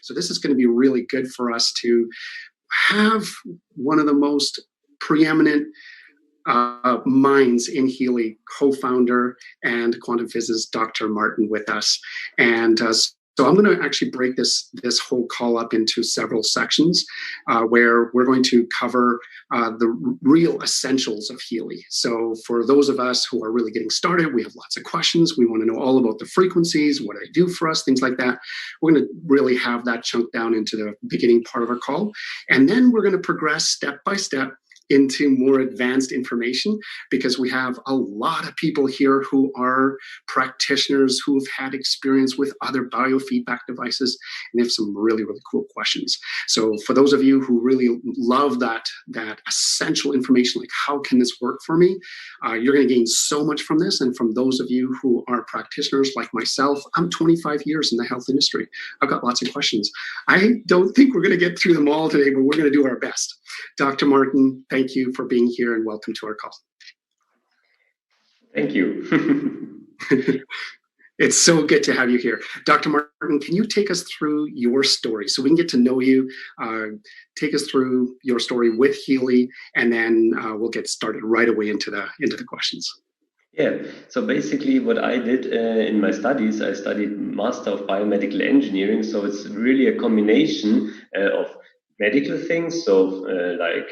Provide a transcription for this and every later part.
So this is going to be really good for us to have one of the most preeminent minds in Healy, co-founder and quantum physicist Dr. Martin with us. And so I'm going to actually break this whole call up into several sections where we're going to cover the real essentials of Healy. So for those of us who are really getting started, we have lots of questions. We want to know all about the frequencies, what they do for us, things like that. We're going to really have that chunk down into the beginning part of our call. And then we're going to progress step by step into more advanced information, because we have a lot of people here who are practitioners who've had experience with other biofeedback devices, and they have some really, really cool questions. So for those of you who really love that essential information, like how can this work for me, you're going to gain so much from this. And from those of you who are practitioners like myself, I'm 25 years in the health industry. I've got lots of questions. I don't think we're going to get through them all today, but we're going to do our best. Dr. Martin, thank you for being here and welcome to our call. Thank you. It's so good to have you here. Dr. Martin, can you take us through your story so we can get to know you? Take us through your story with Healy, and then we'll get started right away into the questions. Yeah, so basically what I did in my studies, I studied Master of Biomedical Engineering. So it's really a combination of medical things, so like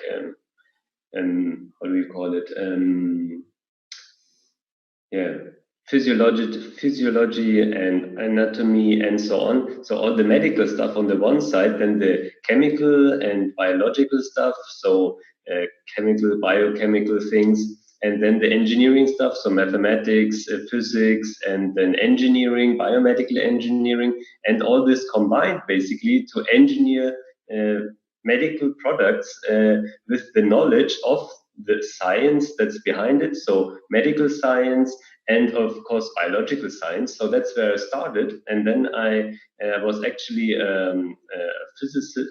what do we call it? Physiology and anatomy and so on. So all the medical stuff on the one side, then the chemical and biological stuff, so chemical, biochemical things, and then the engineering stuff, so mathematics, physics, and then engineering, biomedical engineering, and all this combined basically to engineer medical products with the knowledge of the science that's behind it, so medical science and of course biological science. So that's where I started, and then I was actually a physicist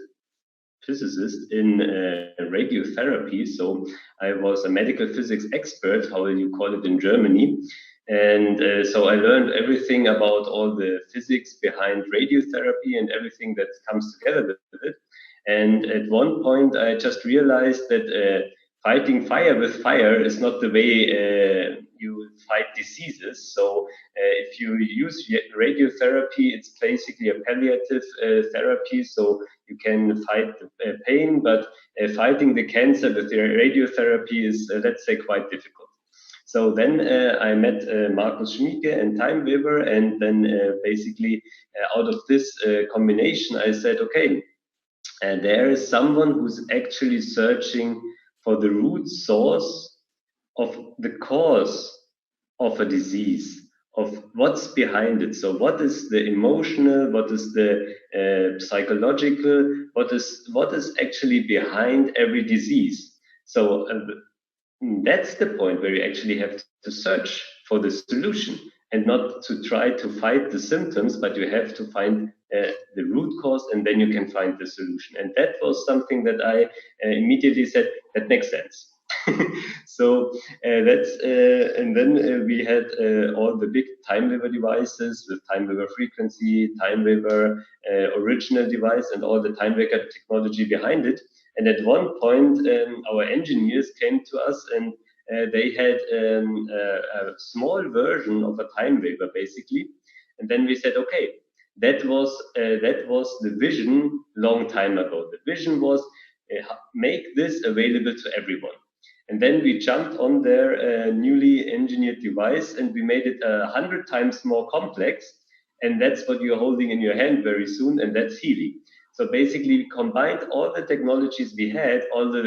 in radiotherapy. So I was a medical physics expert, how you call it in Germany, and so I learned everything about all the physics behind radiotherapy and everything that comes together with it. And at one point I just realized that fighting fire with fire is not the way you fight diseases. So if you use radiotherapy, it's basically a palliative therapy. So you can fight the pain, but fighting the cancer with the radiotherapy is, let's say, quite difficult. So then I met Markus Schmieke and Time Weber, and then basically out of this combination, I said, okay, there is someone who's actually searching for the root source of the cause of a disease, of what's behind it. So what is the emotional, what is the psychological, what is actually behind every disease. So that's the point where you actually have to search for the solution and not to try to fight the symptoms, but you have to find the root cause, and then you can find the solution. And that was something that I immediately said, that makes sense. So that's and then we had all the big Time Weaver devices with Time Weaver frequency, Time Weaver original device, and all the Time Weaver technology behind it. And at one point, our engineers came to us, and they had a small version of a Time Weaver, basically. And then we said, okay, that was the vision long time ago. The vision was make this available to everyone. And then we jumped on their newly engineered device, and we made it 100 times more complex. And that's what you're holding in your hand very soon, and that's Healy. So basically, we combined all the technologies we had, all the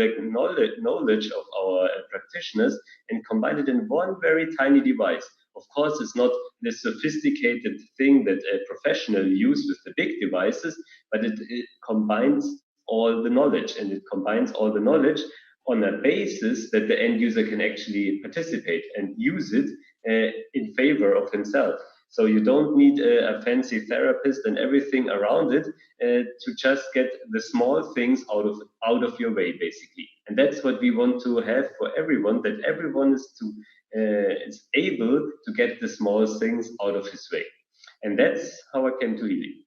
knowledge of our practitioners, and combined it in one very tiny device. Of course, it's not the sophisticated thing that a professional use with the big devices, but it combines all the knowledge, and it combines all the knowledge on a basis that the end user can actually participate and use it in favor of himself. So you don't need a fancy therapist and everything around it to just get the small things out of your way, basically. And that's what we want to have for everyone, that everyone is able to get the small things out of his way. And that's how I came to Healy.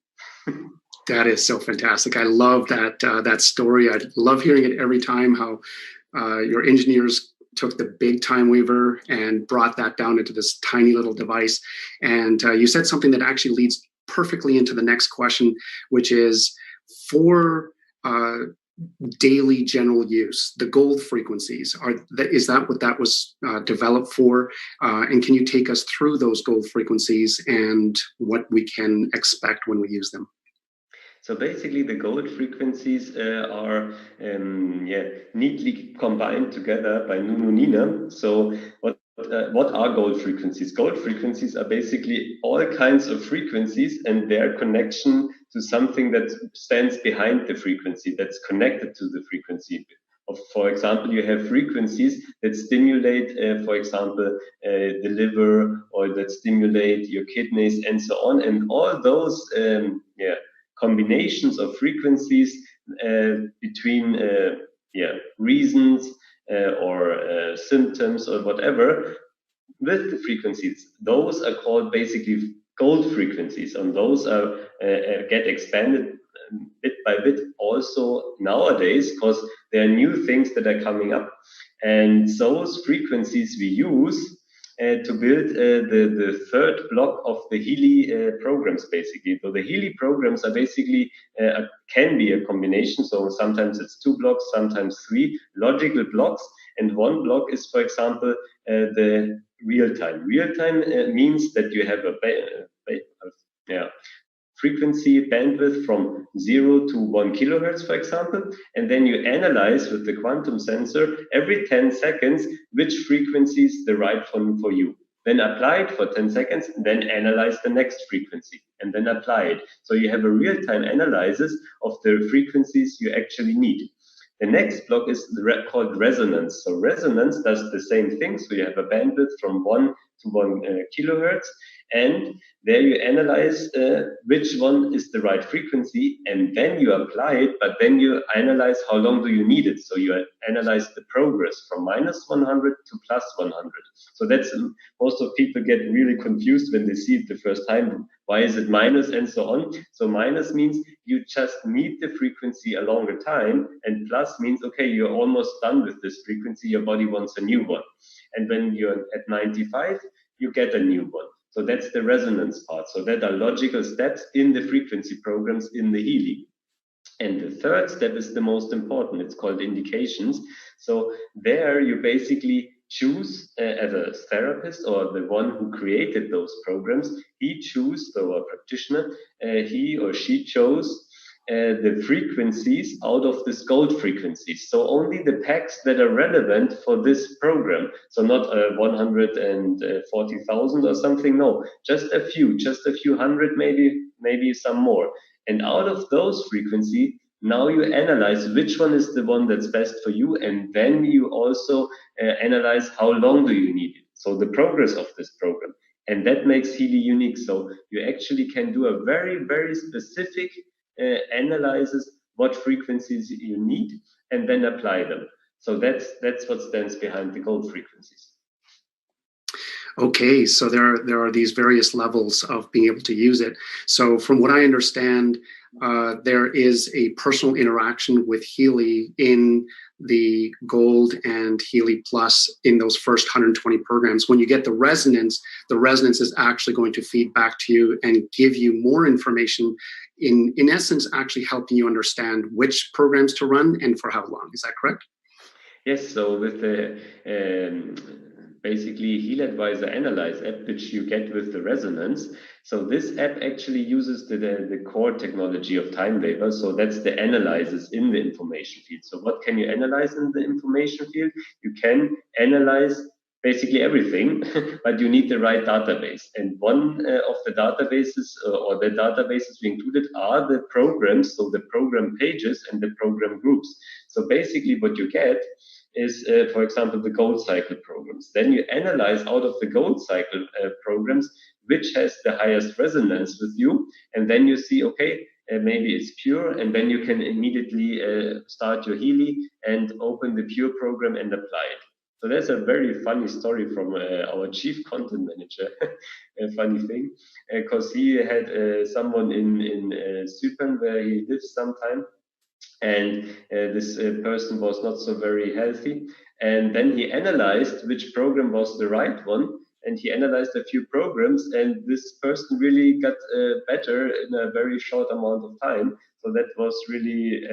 That is so fantastic. I love that story. I love hearing it every time. How your engineers took the big time weaver and brought that down into this tiny little device. And you said something that actually leads perfectly into the next question, which is for uh, daily general use, the gold frequencies. Is that what that was developed for? And can you take us through those gold frequencies and what we can expect when we use them? So basically, the gold frequencies are yeah, neatly combined together by Nunu Nina. So what are gold frequencies? Gold frequencies are basically all kinds of frequencies and their connection to something that stands behind the frequency, that's connected to the frequency. For example, you have frequencies that stimulate, for example, the liver, or that stimulate your kidneys, and so on. And all those yeah, combinations of frequencies between yeah, reasons or symptoms or whatever with the frequencies. Those are called basically gold frequencies, and those are get expanded bit by bit also nowadays, because there are new things that are coming up, and those frequencies we use to build the third block of the Healy programs, basically. So the Healy programs are basically can be a combination. So sometimes it's 2 blocks, sometimes 3 logical blocks, and 1 block is, for example, the real time. Real time means that you have yeah, frequency bandwidth from 0 to 1 kilohertz, for example, and then you analyze with the quantum sensor every 10 seconds which frequency is the right one for you. Then apply it for 10 seconds, then analyze the next frequency, and then apply it. So you have a real-time analysis of the frequencies you actually need. The next block is called resonance. So resonance does the same thing. So you have a bandwidth from 1 to 1 kilohertz, and there you analyze which one is the right frequency, and then you apply it, but then you analyze how long do you need it. So you analyze the progress from minus 100 to plus 100. So that's most of people get really confused when they see it the first time. Why is it minus and so on? So minus means you just need the frequency a longer time, and plus means, okay, you're almost done with this frequency, your body wants a new one. And when you're at 95, you get a new one. So that's the resonance part. So that are logical steps in the frequency programs in the Healy. And the third step is the most important. It's called indications. So there you basically choose as a therapist, or the one who created those programs, he chose, so a practitioner, he or she chose the frequencies out of this gold frequencies. So only the packs that are relevant for this program. So not 140,000 or something. No, just a few hundred, maybe some more. And out of those frequency, now you analyze which one is the one that's best for you, and then you also analyze how long do you need it. So the progress of this program. And that makes Healy unique. So you actually can do a very, very specific analyzes what frequencies you need and then apply them. So that's what stands behind the gold frequencies. Okay, so there are these various levels of being able to use it. So from what I understand, there is a personal interaction with Healy in the Gold and Healy Plus in those first 120 programs. When you get the resonance is actually going to feed back to you and give you more information, in essence, actually helping you understand which programs to run and for how long. Is that correct? Yes, so with the basically Heal Advisor Analyze app, which you get with the resonance. So this app actually uses the core technology of TimeWaver. So that's the analyzes in the information field. So what can you analyze in the information field? You can analyze basically everything, but you need the right database. And one of the databases or the databases we included are the programs, so the program pages and the program groups. So basically what you get is, for example, the gold cycle programs. Then you analyze out of the gold cycle programs which has the highest resonance with you, and then you see, okay, maybe it's pure, and then you can immediately start your Healy and open the pure program and apply it. So that's a very funny story from our chief content manager. A funny thing, because he had someone in Cypern where he lives sometime, and this person was not so very healthy. And then he analyzed which program was the right one, and he analyzed a few programs, and this person really got better in a very short amount of time. So that was really,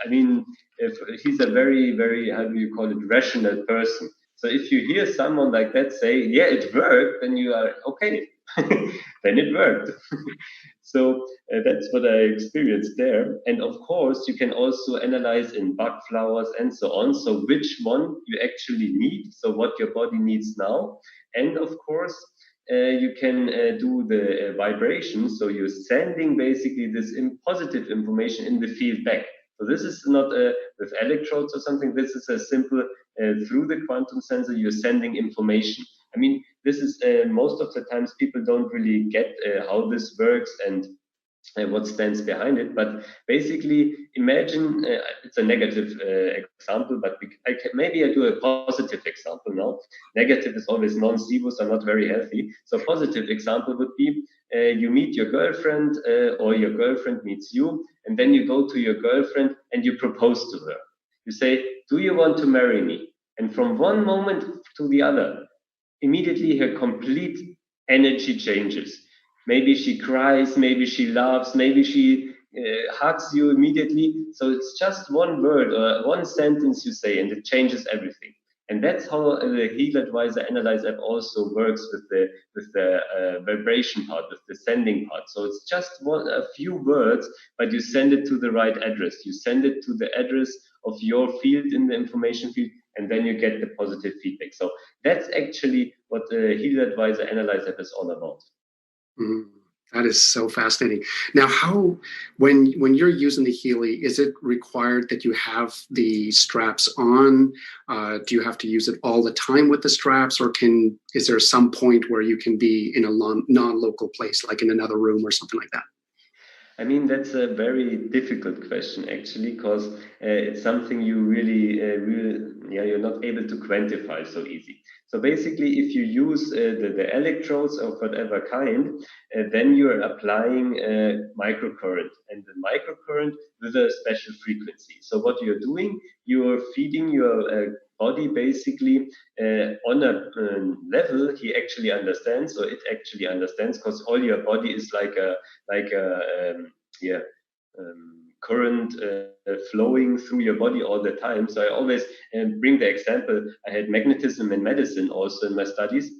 I mean, if he's a very, very, how do you call it, rational person. So if you hear someone like that say, yeah, it worked, then you are okay, then it worked. So that's what I experienced there. And of course, you can also analyze in bug flowers and so on. So which one you actually need, so what your body needs now. And of course, you can do the vibration. So you're sending basically this positive information in the field back. So this is not with electrodes or something. This is a simple, through the quantum sensor, you're sending information. I mean, this is most of the times people don't really get how this works and what stands behind it. But basically, imagine it's a negative example, but maybe I do a positive example now. Negative is always non-zebos are not very healthy. So positive example would be you meet your girlfriend or your girlfriend meets you, and then you go to your girlfriend and you propose to her. You say, "Do you want to marry me?" And from one moment to the other, immediately her complete energy changes. Maybe she cries, maybe she laughs, maybe she hugs you immediately. So it's just one word or one sentence you say, and it changes everything. And that's how the Heal Advisor Analyze app also works with the vibration part, with the sending part. So it's just a few words, but you send it to the right address. You send it to the address of your field in the information field, and then you get the positive feedback. So that's actually what the Heal Advisor Analyze app is all about. Mm, that is so fascinating. Now, how when you're using the Healy, is it required that you have the straps on? Do you have to use it all the time with the straps, or is there some point where you can be in a non-local place, like in another room or something like that? I mean, that's a very difficult question, actually, because it's something you you're not able to quantify so easy. So basically, if you use the electrodes of whatever kind, then you're applying microcurrent, and the microcurrent with a special frequency. So what you're doing, you're feeding your body basically on a level he actually understands, or it actually understands, because all your body is like a yeah current flowing through your body all the time. So I always bring the example. I had magnetism in medicine also in my studies,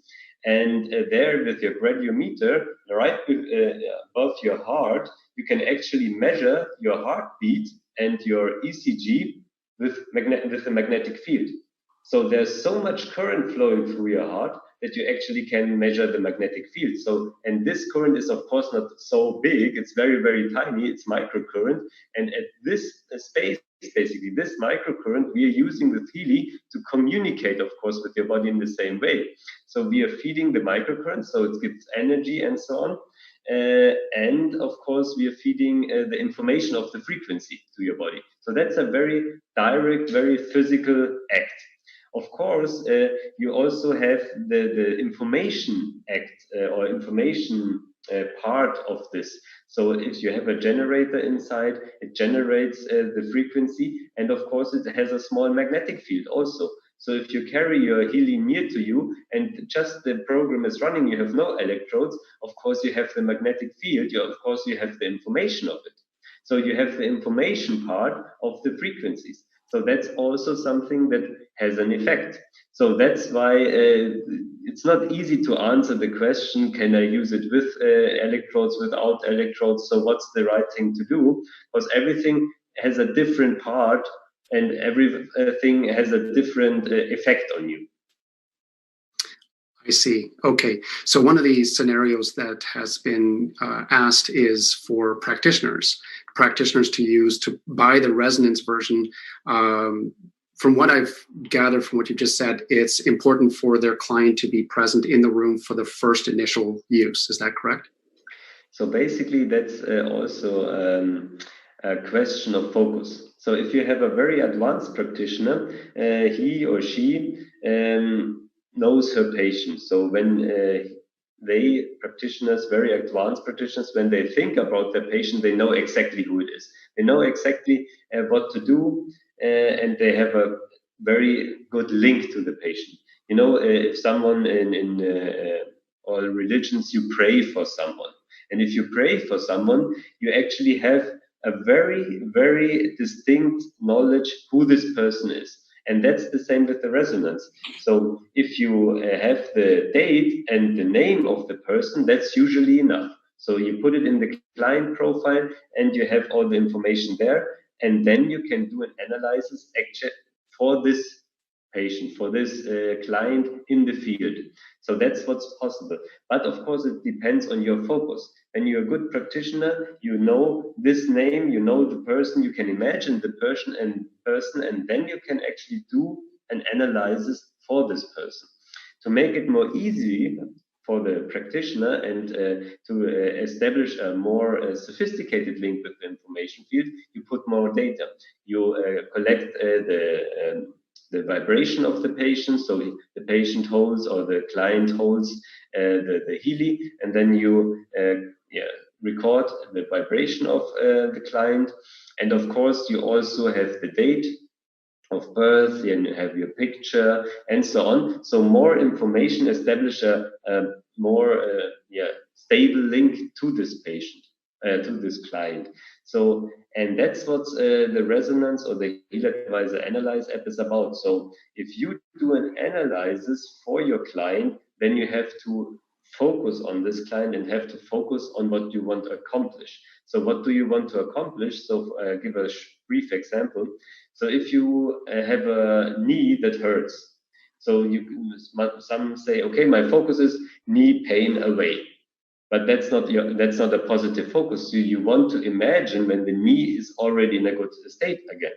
and there with your gradiometer right above your heart, you can actually measure your heartbeat and your ECG with a magnetic field. So there's so much current flowing through your heart that you actually can measure the magnetic field. So, and this current is of course not so big, it's very, very tiny, it's microcurrent. And at this space, basically this microcurrent, we are using with Healy to communicate, of course, with your body in the same way. So we are feeding the microcurrent, so it gives energy and so on. And of course, we are feeding the information of the frequency to your body. So that's a very direct, very physical act. Of course, you also have the information act or information part of this. So if you have a generator inside, it generates the frequency, and of course it has a small magnetic field also. So if you carry your Healy near to you and just the program is running, you have no electrodes, of course you have the magnetic field, of course you have the information of it. So you have the information part of the frequencies. So that's also something that has an effect. So that's why it's not easy to answer the question, can I use it with electrodes, without electrodes? So what's the right thing to do? Because everything has a different part and everything has a different effect on you. I see. Okay. So one of the scenarios that has been asked is for practitioners to use to buy the resonance version. From what I've gathered from what you just said, it's important for their client to be present in the room for the first initial use. Is that correct? So basically, that's also a question of focus. So if you have a very advanced practitioner, he or she knows her patient. So when practitioners, very advanced practitioners, when they think about their patient, they know exactly who it is. They know exactly what to do, and they have a very good link to the patient. You know, if someone in all religions, you pray for someone. And if you pray for someone, you actually have a very, very distinct knowledge who this person is. And that's the same with the resonance. So if you have the date and the name of the person, that's usually enough. So you put it in the client profile and you have all the information there. And then you can do an analysis actually for this patient, for this client in the field. So that's what's possible. But of course, it depends on your focus. When you're a good practitioner, you know this name, you know the person, you can imagine the person, and then you can actually do an analysis for this person. To make it more easy for the practitioner and to establish a more sophisticated link with the information field, you put more data. You collect the vibration of the patient. So the patient holds or the client holds the Healy, and then you record the vibration of the client. And of course, you also have the date of birth, and you have your picture, and so on. So more information establish a more stable link to this patient, to this client. So, and that's what the resonance or the Heal Advisor Analyze app is about. So if you do an analysis for your client, then you have to focus on this client and have to focus on what you want to accomplish. So what do you want to accomplish? So give a brief example. So if you have a knee that hurts, so some say, okay, my focus is knee pain away, but that's not a positive focus. You want to imagine when the knee is already in a good state again.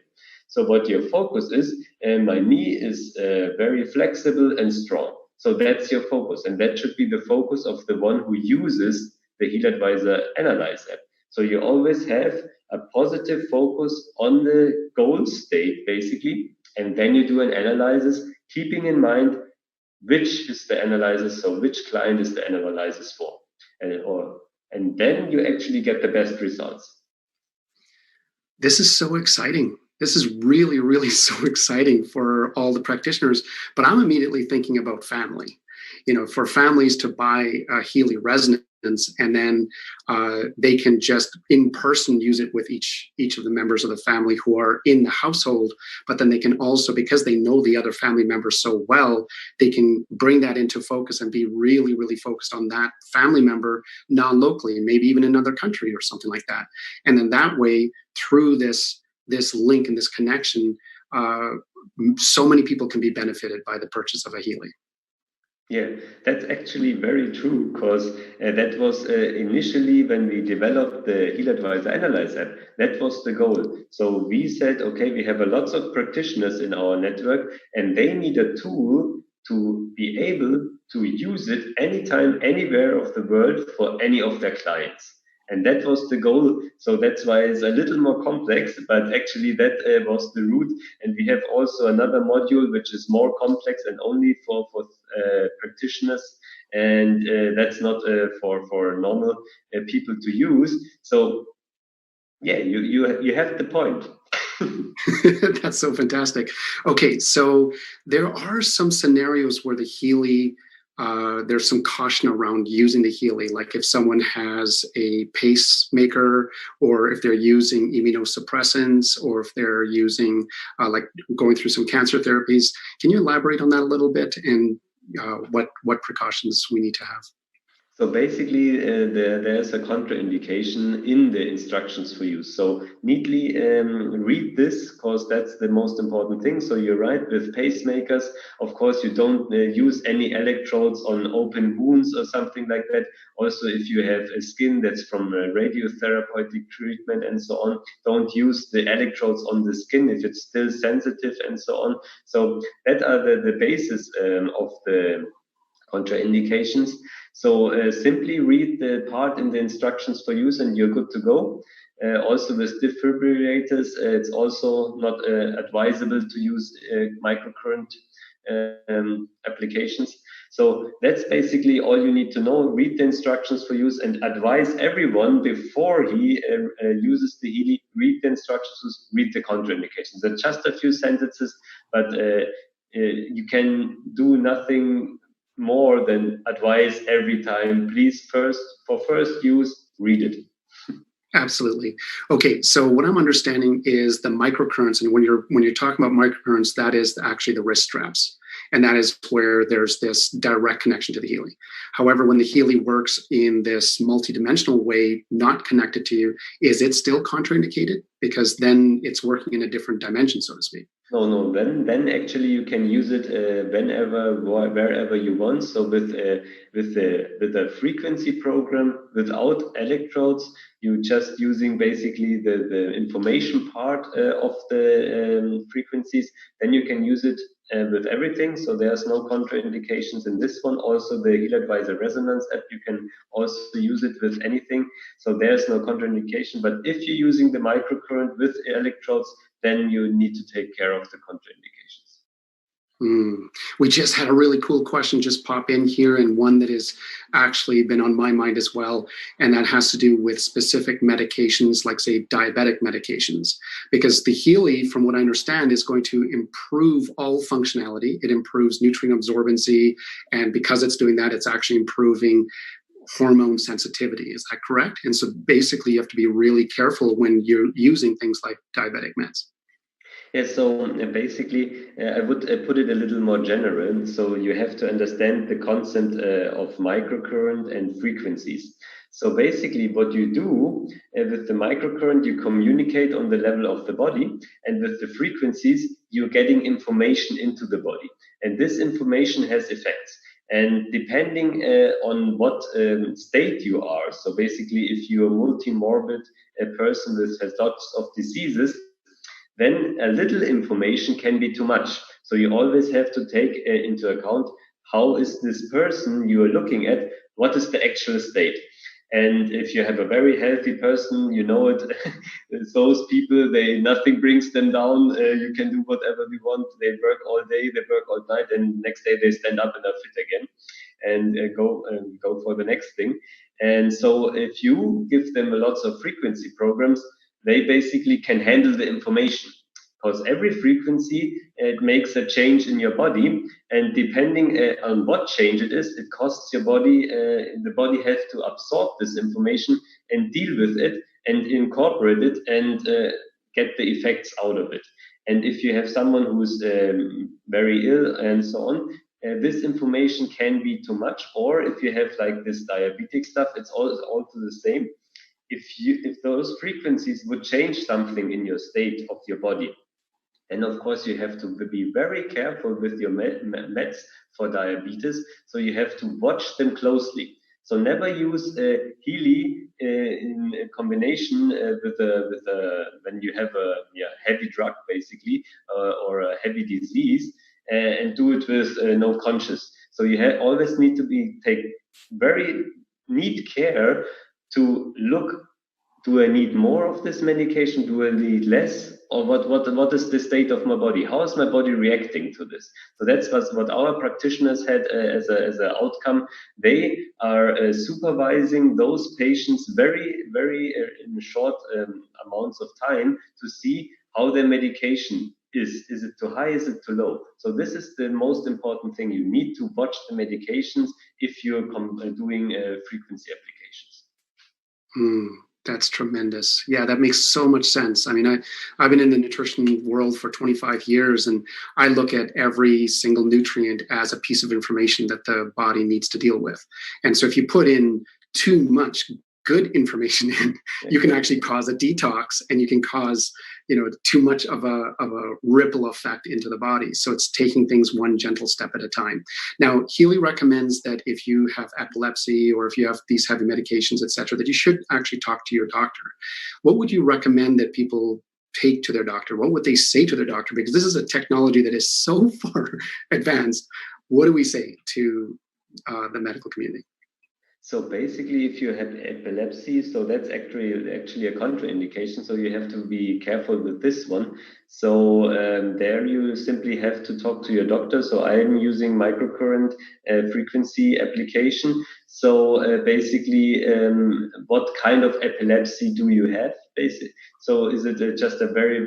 So what your focus is, my knee is very flexible and strong. So that's your focus, and that should be the focus of the one who uses the Heal Advisor Analyze app. So you always have a positive focus on the goal state, basically, and then you do an analysis, keeping in mind which is the analysis, so which client is the analysis for, and then you actually get the best results. This is so exciting. This is really, really so exciting for all the practitioners. But I'm immediately thinking about family. You know, for families to buy a Healy Resonance, and then they can just in person use it with each of the members of the family who are in the household. But then they can also, because they know the other family members so well, they can bring that into focus and be really, really focused on that family member non-locally, maybe even in another country or something like that. And then that way, through this link and this connection, so many people can be benefited by the purchase of a Healy. Yeah, that's actually very true, because that was initially when we developed the Heal Advisor Analyze app, that was the goal. So we said, okay, we have a lots of practitioners in our network, and they need a tool to be able to use it anytime, anywhere of the world for any of their clients. And that was the goal. So that's why it's a little more complex, but actually that was the root. And we have also another module which is more complex and only for practitioners, and that's not for normal people to use. So yeah, you have the point. That's so fantastic. Okay, so there are some scenarios where the Healy, there's some caution around using the Healy, like if someone has a pacemaker, or if they're using immunosuppressants, or if they're using like going through some cancer therapies. Can you elaborate on that a little bit, and what precautions we need to have? So basically, there's a contraindication in the instructions for use. So neatly read this, because that's the most important thing. So you're right, with pacemakers, of course, you don't use any electrodes on open wounds or something like that. Also, if you have a skin that's from radiotherapeutic treatment and so on, don't use the electrodes on the skin if it's still sensitive and so on. So that are the basis of the contraindications. So simply read the part in the instructions for use and you're good to go. Also with defibrillators, it's also not advisable to use microcurrent applications. So that's basically all you need to know. Read the instructions for use and advise everyone before he uses the Healy, read the instructions, read the contraindications. They're just a few sentences, but you can do nothing more than advise every time. Please, for first use, read it. Absolutely. Okay, so what I'm understanding is the microcurrents, and when you're talking about microcurrents, that is actually the wrist straps, and that is where there's this direct connection to the Healy. However, when the Healy works in this multidimensional way, not connected to you, is it still contraindicated? Because then it's working in a different dimension, so to speak. No. Then actually you can use it whenever, wherever you want. So with a frequency program without electrodes, you just using basically the information part of the frequencies. Then you can use it with everything. So there's no contraindications in this one. Also the Heal Advisor Resonance app, you can also use it with anything. So there's no contraindication. But if you're using the microcurrent with electrodes, then you need to take care of the contraindications. We just had a really cool question just pop in here, and one that has actually been on my mind as well, and that has to do with specific medications, like say diabetic medications, because the Healy, from what I understand, is going to improve all functionality. It improves nutrient absorbency, and because it's doing that, it's actually improving hormone sensitivity. Is that correct? And so basically you have to be really careful when you're using things like diabetic meds. Yeah, so basically, I would put it a little more general. So you have to understand the concept of microcurrent and frequencies. So basically, what you do with the microcurrent, you communicate on the level of the body, and with the frequencies, you're getting information into the body, and this information has effects. And depending on what state you are, so basically, if you're a multimorbid person that has lots of diseases, then a little information can be too much. So you always have to take into account, how is this person you are looking at, what is the actual state? And if you have a very healthy person, you know it, those people, nothing brings them down. You can do whatever you want. They work all day, they work all night, and next day they stand up and are fit again and go for the next thing. And so if you give them lots of frequency programs, they basically can handle the information, because every frequency, it makes a change in your body, and depending on what change it is, it costs your body, the body has to absorb this information and deal with it and incorporate it and get the effects out of it. And if you have someone who's very ill and so on, this information can be too much. Or if you have like this diabetic stuff, it's also the same. If those frequencies would change something in your state of your body, and of course you have to be very careful with your meds for diabetes, so you have to watch them closely. So never use Healy in combination when you have a heavy drug basically, or a heavy disease, and do it with no conscious. So you always need to take very neat care to look, do I need more of this medication? Do I need less? Or what is the state of my body? How is my body reacting to this? So that's what our practitioners had as an outcome. They are supervising those patients very, very in short amounts of time to see how their medication is. Is it too high? Is it too low? So this is the most important thing. You need to watch the medications if you're doing frequency applications. That's tremendous. Yeah, that makes so much sense. I mean, I've been in the nutrition world for 25 years, and I look at every single nutrient as a piece of information that the body needs to deal with. And so if you put in too much good information in, you can actually cause a detox, and you can cause, too much of a ripple effect into the body. So it's taking things one gentle step at a time. Now, Healy recommends that if you have epilepsy or if you have these heavy medications, etc., that you should actually talk to your doctor. What would you recommend that people take to their doctor? What would they say to their doctor? Because this is a technology that is so far advanced. What do we say to the medical community? So basically, if you have epilepsy, so that's actually a contraindication. So you have to be careful with this one. So there you simply have to talk to your doctor. So I'm using microcurrent frequency application. So basically, what kind of epilepsy do you have? Basically, so is it just a very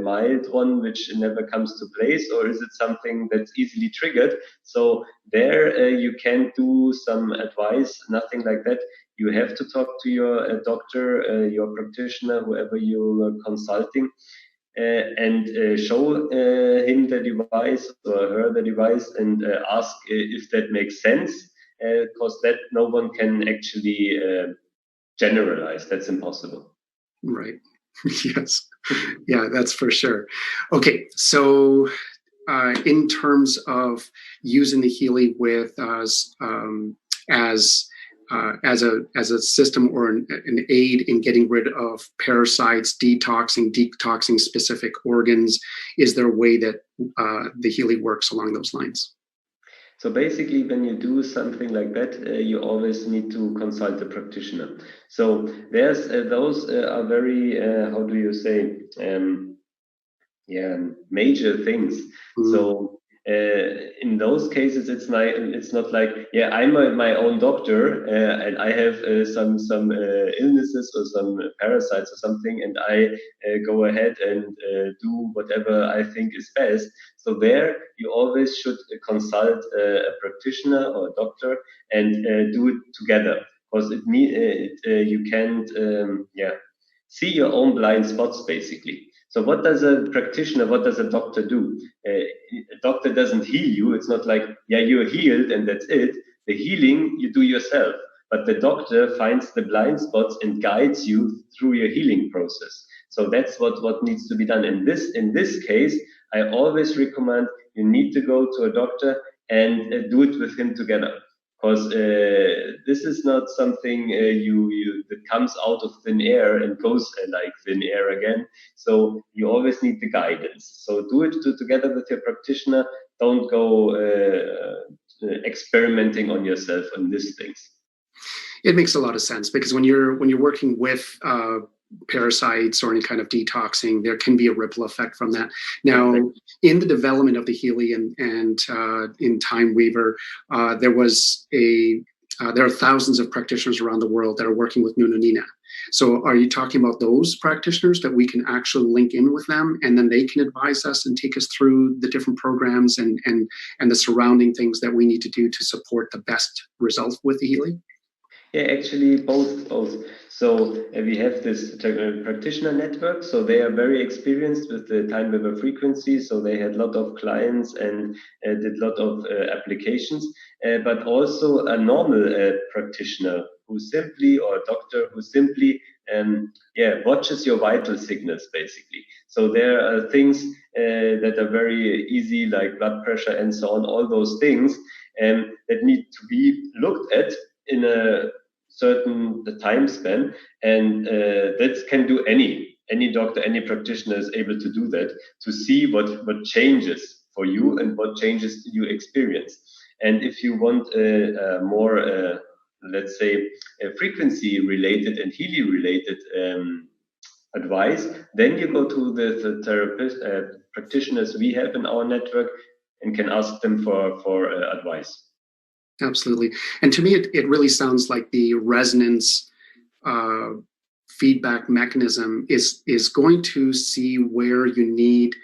mild one which never comes to place, or is it something that's easily triggered? So there you can't do some advice, nothing like that. You have to talk to your doctor, your practitioner, whoever you're consulting, and show him the device or her the device, and ask if that makes sense, because that no one can actually generalize. That's impossible. Right. Yes. Yeah, that's for sure. Okay, so in terms of using the Healy with as as a system or an aid in getting rid of parasites, detoxing specific organs, is there a way that the Healy works along those lines? So basically, when you do something like that, you always need to consult the practitioner. So there's those are very how do you say, yeah, major things. Mm. So in those cases, it's not like, yeah, I'm my own doctor, and I have some illnesses or some parasites or something, and I go ahead and do whatever I think is best. So there you always should consult a practitioner or a doctor and do it together, because you can't see your own blind spots basically. So what does a practitioner, what does a doctor do? A doctor doesn't heal you. It's not like, yeah, you're healed and that's it. The healing you do yourself, but the doctor finds the blind spots and guides you through your healing process. So that's what needs to be done. In this case, I always recommend you need to go to a doctor and do it with him together, because this is not something you that comes out of thin air and goes like thin air again. So you always need the guidance. So do it together with your practitioner. Don't go experimenting on yourself on these things. It makes a lot of sense, because when you're working with parasites or any kind of detoxing, there can be a ripple effect from that. Now, Exactly. in the development of the Healy and in Time Weaver, there was there are thousands of practitioners around the world that are working with Nunanina. So are you talking about those practitioners that we can actually link in with them, and then they can advise us and take us through the different programs and the surrounding things that we need to do to support the best result with the Healy? Yeah, actually, both. So we have this practitioner network. So they are very experienced with the time weaver frequency. So they had a lot of clients and did a lot of applications. But also a normal practitioner who simply, or a doctor who simply, watches your vital signals basically. So there are things that are very easy, like blood pressure and so on. All those things that need to be looked at in a certain time span, and that can do any doctor, any practitioner is able to do that, to see what changes for you and what changes you experience. And if you want a more let's say a frequency related and healing related advice, then you go to the therapist practitioners we have in our network and can ask them for advice. Absolutely. And to me, it really sounds like the resonance uh, feedback mechanism is going to see where you need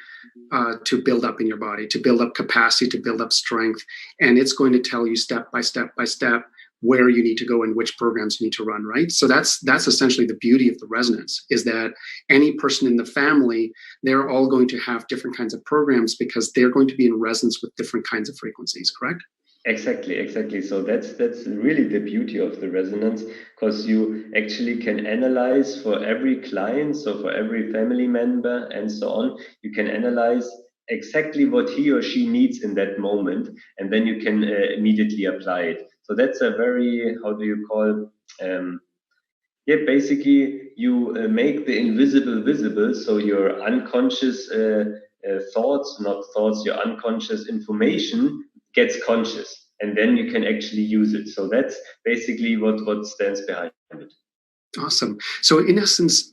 to build up in your body, to build up capacity, to build up strength. And it's going to tell you step by step by step where you need to go and which programs you need to run, right? So that's essentially the beauty of the resonance, is that any person in the family, they're all going to have different kinds of programs because they're going to be in resonance with different kinds of frequencies, correct? Exactly. So that's really the beauty of the resonance, because you actually can analyze for every client, so for every family member and so on, you can analyze exactly what he or she needs in that moment, and then you can immediately apply it. So that's a very, how do you call, basically you make the invisible visible, so your unconscious thoughts, not thoughts, your unconscious information gets conscious. and then you can actually use it. So that's basically what stands behind it. Awesome. So in essence,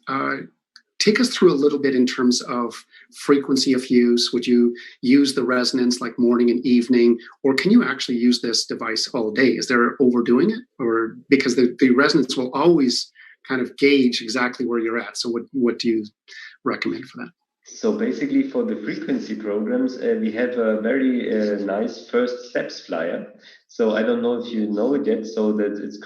take us through a little bit in terms of frequency of use. Would you use the resonance like morning and evening, or can you actually use this device all day? Is there overdoing it, or because the resonance will always kind of gauge exactly where you're at? So what do you recommend for that? So basically for the frequency programs, we have a very nice first steps flyer. So I don't know if you know it yet, so that it's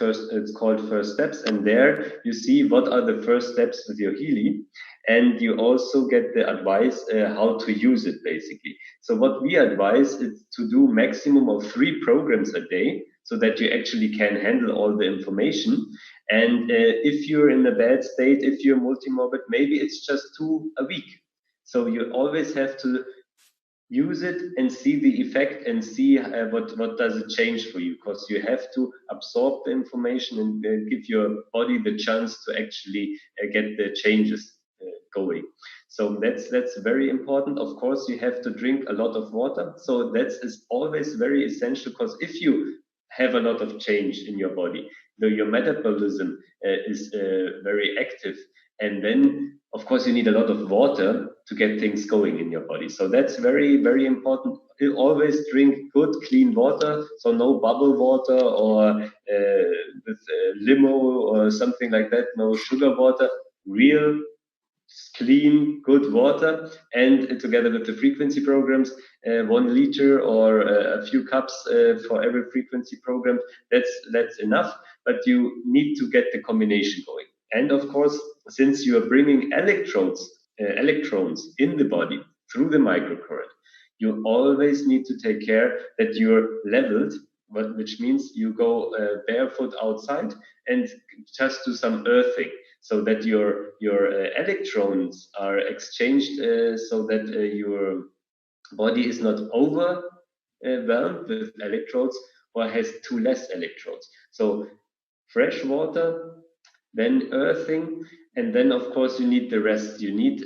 called First Steps, and there you see what are the first steps with your Healy, and you also get the advice how to use it basically. So what we advise is to do maximum of 3 programs a day, so that you actually can handle all the information. And if you're in a bad state, if you're multimorbid, maybe it's just 2 a week. So you always have to use it and see the effect and see what does it change for you, because you have to absorb the information and give your body the chance to actually get the changes going. So that's very important. Of course, you have to drink a lot of water. So that is always very essential, because if you have a lot of change in your body, your metabolism is very active, and then of course you need a lot of water to get things going in your body. So that's very, very important. You always drink good, clean water. So no bubble water or with limo or something like that. No sugar water. Real, clean, good water. And together with the frequency programs, 1 liter or a few cups for every frequency program. That's enough. But you need to get the combination going. And of course, since you are bringing electrons in the body through the microcurrent, you always need to take care that you're leveled, which means you go barefoot outside and just do some earthing, so that your electrons are exchanged, so that your body is not overwhelmed with electrodes or has too less electrodes. So fresh water, then earthing, and then of course you need the rest. You need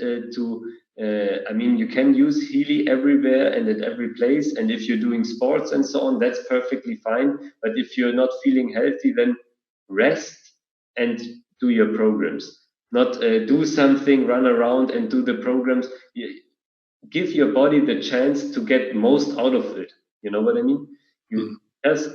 you can use Healy everywhere and at every place, and if you're doing sports and so on, that's perfectly fine. But if you're not feeling healthy, then rest and do your programs. Not do something, run around and do the programs. Give your body the chance to get most out of it. You know what I mean? You just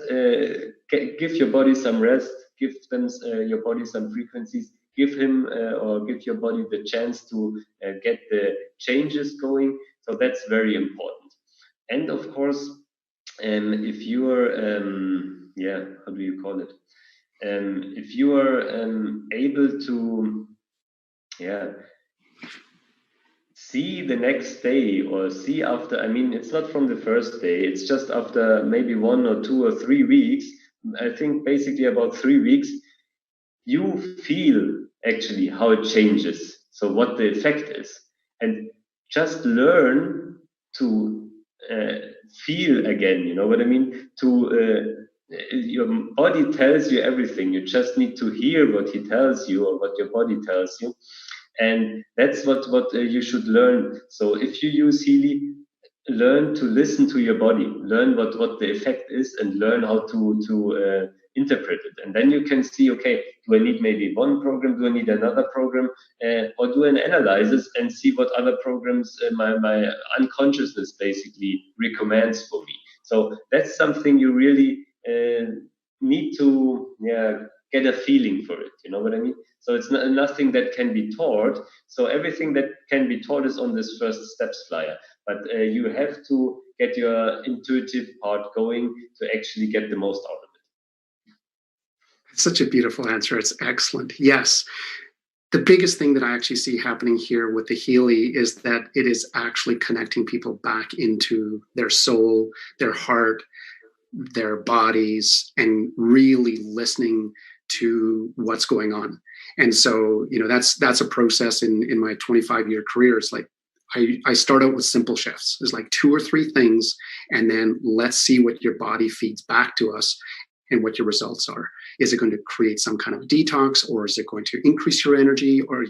give your body some rest, give them your body some frequencies, give him or give your body the chance to get the changes going. So that's very important. And of course, if you're how do you call it? If you are able to see the next day, or see after, it's not from the first day, it's just after maybe 1 or 2 or 3 weeks. I think basically about 3 weeks, you feel actually how it changes. So what the effect is, and just learn to feel again, you know what I mean? Your body tells you everything. You just need to hear what he tells you, or what your body tells you. And that's what you should learn. So if you use Healy, learn to listen to your body, learn what the effect is, and learn how to interpret it. And then you can see, okay, do I need maybe 1 program? Do I need another program? Or do an analysis and see what other programs my unconsciousness basically recommends for me. So that's something you really need to get a feeling for it. You know what I mean? So it's nothing that can be taught. So everything that can be taught is on this First Steps flyer. But you have to get your intuitive part going to actually get the most out of it. It's such a beautiful answer. It's excellent. Yes. The biggest thing that I actually see happening here with the Healy is that it is actually connecting people back into their soul, their heart, their bodies, and really listening to what's going on. And so, that's a process in my 25-year career. It's like I start out with simple shifts. There's like 2 or 3 things, and then let's see what your body feeds back to us. and what your results are. Is it going to create some kind of detox, or is it going to increase your energy, or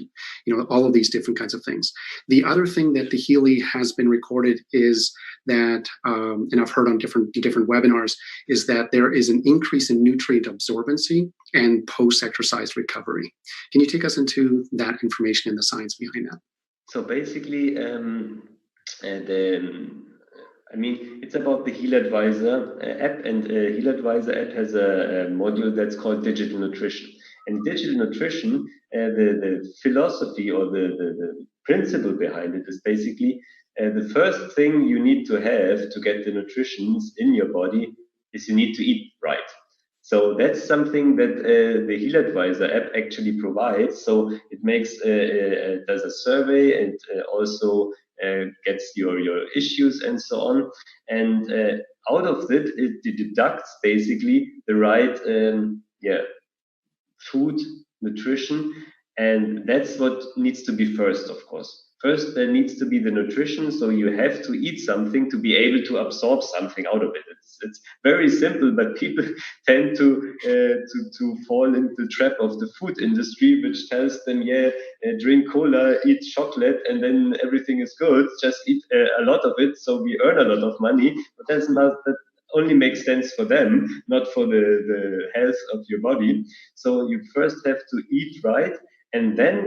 all of these different kinds of things. The other thing that the Healy has been recorded is that, and I've heard on different webinars, is that there is an increase in nutrient absorbency and post-exercise recovery. Can you take us into that information and the science behind that? So basically, it's about the Heal Advisor app, and Heal Advisor app has a module that's called Digital Nutrition. And digital nutrition, the philosophy or the principle behind it is basically the first thing you need to have to get the nutritions in your body is you need to eat right. So that's something that the Heal Advisor app actually provides. So it does a survey and also gets your issues and so on. And out of it deducts basically the right food, nutrition, and that's what needs to be first, of course. First, there needs to be the nutrition, so you have to eat something to be able to absorb something out of it. It's very simple, but people tend to fall into the trap of the food industry, which tells them, drink cola, eat chocolate, and then everything is good. Just eat a lot of it, so we earn a lot of money. But that only makes sense for them, not for the health of your body. So you first have to eat right. And then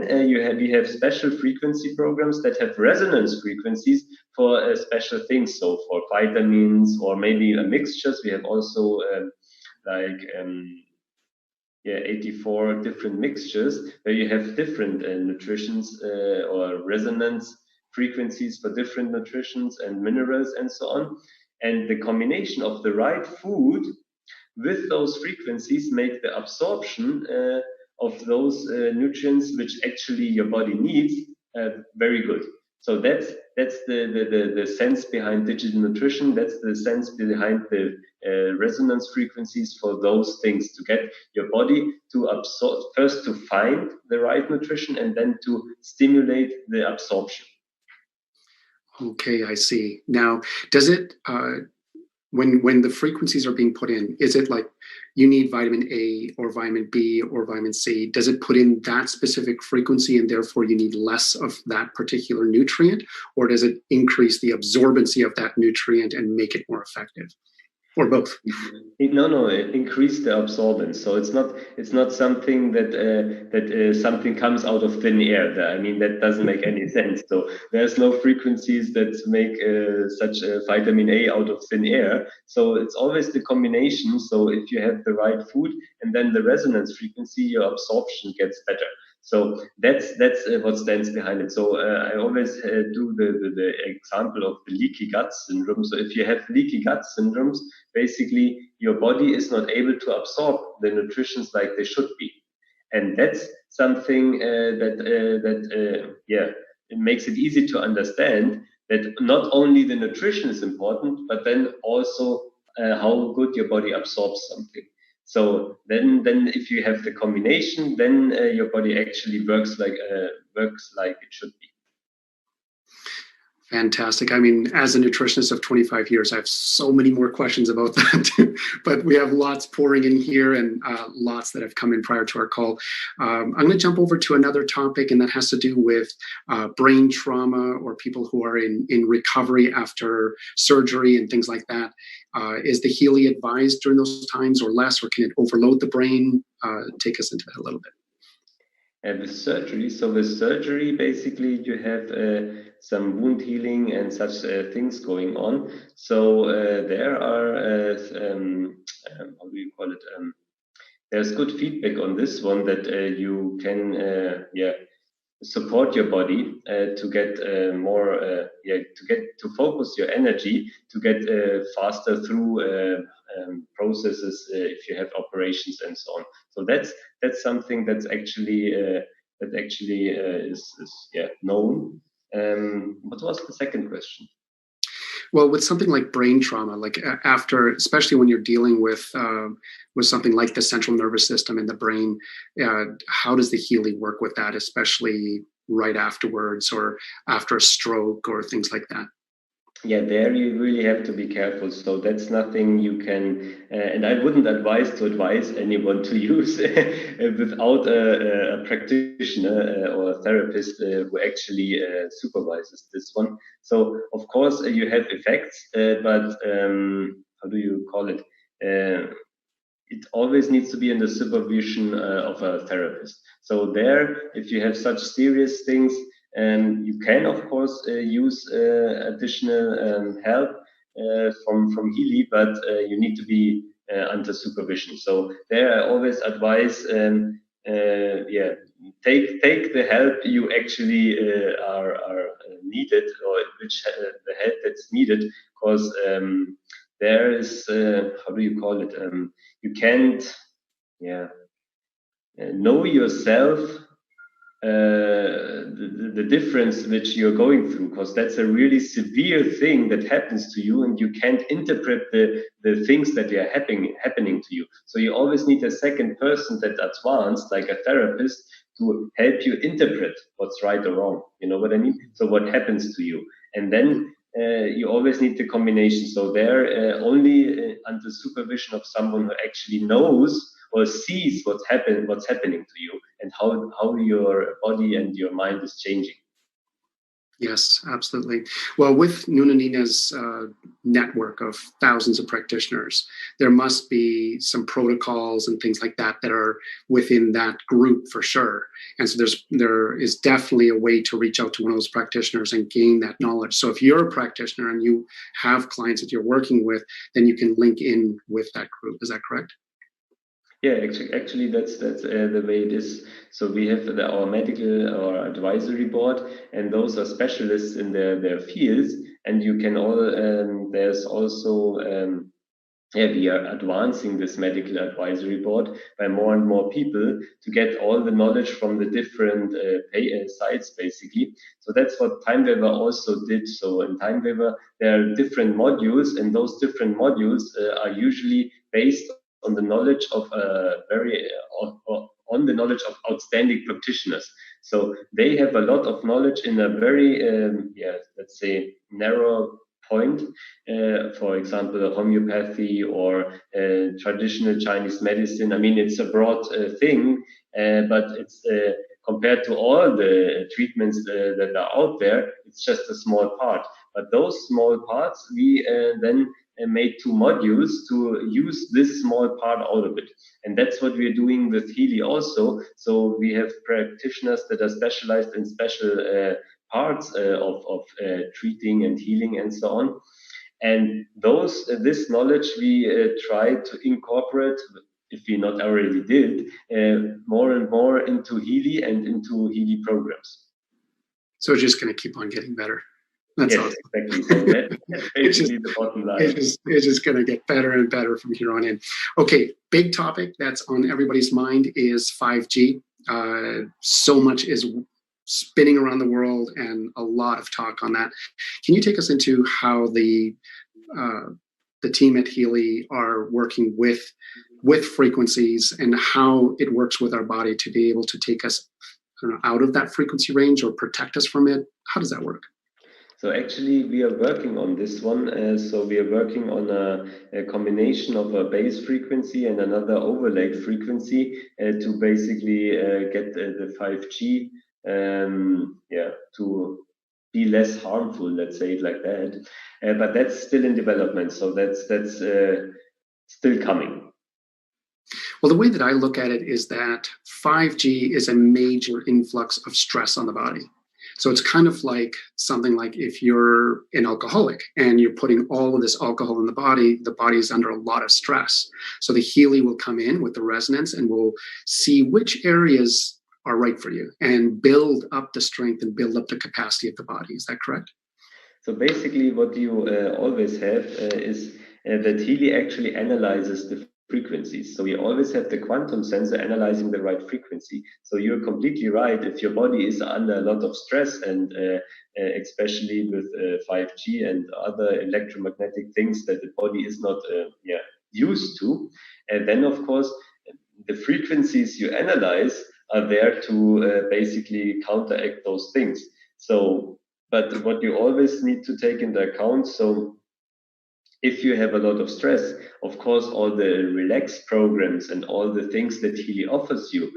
we have special frequency programs that have resonance frequencies for special things. So for vitamins or maybe mixtures, we have also 84 different mixtures where you have different nutritions or resonance frequencies for different nutritions and minerals and so on. And the combination of the right food with those frequencies make the absorption of those nutrients which actually your body needs very good. So that's the sense behind digital nutrition. That's the sense behind the resonance frequencies for those things, to get your body to absorb, first to find the right nutrition and then to stimulate the absorption. Okay, I see. Now, does it when the frequencies are being put in, is it like you need vitamin A or vitamin B or vitamin C? Does it put in that specific frequency and therefore you need less of that particular nutrient? Or does it increase the absorbency of that nutrient and make it more effective? Or both? No, it increased the absorbance. So it's not something that something comes out of thin air. That doesn't make any sense. So there's no frequencies that make such a vitamin A out of thin air. So it's always the combination. So if you have the right food and then the resonance frequency, your absorption gets better. So that's what stands behind it. So I always do the example of the leaky gut syndrome. So if you have leaky gut syndromes, basically your body is not able to absorb the nutrients like they should be, and that's something it makes it easy to understand that not only the nutrition is important, but then also how good your body absorbs something. So then if you have the combination, then your body actually works like it should be. Fantastic. As a nutritionist of 25 years, I have so many more questions about that, but we have lots pouring in here and lots that have come in prior to our call. I'm going to jump over to another topic, and that has to do with brain trauma or people who are in recovery after surgery and things like that. Is the Healy advised during those times or less, or can it overload the brain? Take us into that a little bit. And with surgery, basically you have some wound healing and such things going on. So there are, how do you call it? There's good feedback on this one that you can, support your body to get to focus your energy to get faster through processes if you have operations and so on. So that's something that's actually is known. What was the second question? Well, with something like brain trauma, like after, especially when you're dealing with something like the central nervous system in the brain, how does the Healy work with that, especially right afterwards or after a stroke or things like that? yeah, there you really have to be careful. So that's nothing you can, and I wouldn't advise anyone to use without a practitioner or a therapist who actually supervises this one. So of course you have effects, but how do you call it? It always needs to be in the supervision of a therapist. So there, if you have such serious things, you can of course use additional help from Healy, but you need to be under supervision. So there, I always advise, yeah, take the help you actually are needed, or which the help that's needed, because there is how do you call it? You can't, yeah, know yourself, the difference which you're going through, because that's a really severe thing that happens to you, and you can't interpret the things that are happening to you. So you always need a second person that's advanced, like a therapist, to help you interpret what's right or wrong. You know what I mean? So what happens to you, and then you always need the combination. So there, only under supervision of someone who actually knows or sees what's happening to you, and how your body and your mind is changing. Yes, absolutely. Well, with Nunanina's network of thousands of practitioners, there must be some protocols and things like that that are within that group for sure. And so there is definitely a way to reach out to one of those practitioners and gain that knowledge. So if you're a practitioner and you have clients that you're working with, then you can link in with that group. Is that correct? Yeah, actually, that's the way it is. So we have our medical or advisory board, and those are specialists in their fields. And you can all there's also yeah, we are advancing this medical advisory board by more and more people to get all the knowledge from the different sites, basically. So that's what TimeWaver also did. So in TimeWaver, there are different modules, and those different modules are usually based on the knowledge of on the knowledge of outstanding practitioners. So they have a lot of knowledge in a very yeah, let's say narrow point. For example, homeopathy or traditional Chinese medicine. I mean, it's a broad thing, but it's compared to all the treatments that are out there, it's just a small part. But those small parts, we then made two modules to use this small part out of it. And that's what we're doing with Healy also. So we have practitioners that are specialized in special parts of treating and healing and so on. And this knowledge we try to incorporate, if we not already did, more and more into Healy and into Healy programs. So it's just going to keep on getting better. That's Yes, awesome. exactly. So that's basically the bottom line. It's just going to get better and better from here on in. Okay, big topic that's on everybody's mind is 5G. So much is spinning around the world and a lot of talk on that. Can you take us into how the team at Healy are working with frequencies and how it works with our body to be able to take us out of that frequency range or protect us from it? How does that work? So actually, we are working on this one. So we are working on a combination of a base frequency and another overlaid frequency to basically get the 5G, yeah, to be less harmful. Let's say it like that. But that's still in development. So that's still coming. Well, the way that I look at it is that 5G is a major influx of stress on the body. So it's kind of like something like if you're an alcoholic and you're putting all of this alcohol in the body is under a lot of stress. So the Healy will come in with the resonance and will see which areas are right for you and build up the strength and build up the capacity of the body. Is that correct? So basically, what you always have is that Healy actually analyzes the frequencies. So you always have the quantum sensor analyzing the right frequency. So you're completely right. If your body is under a lot of stress, and especially with 5G and other electromagnetic things that the body is not yeah, used to, then of course the frequencies you analyze are there to basically counteract those things. So But what you always need to take into account, so if you have a lot of stress, of course, all the relax programs and all the things that Healy offers you,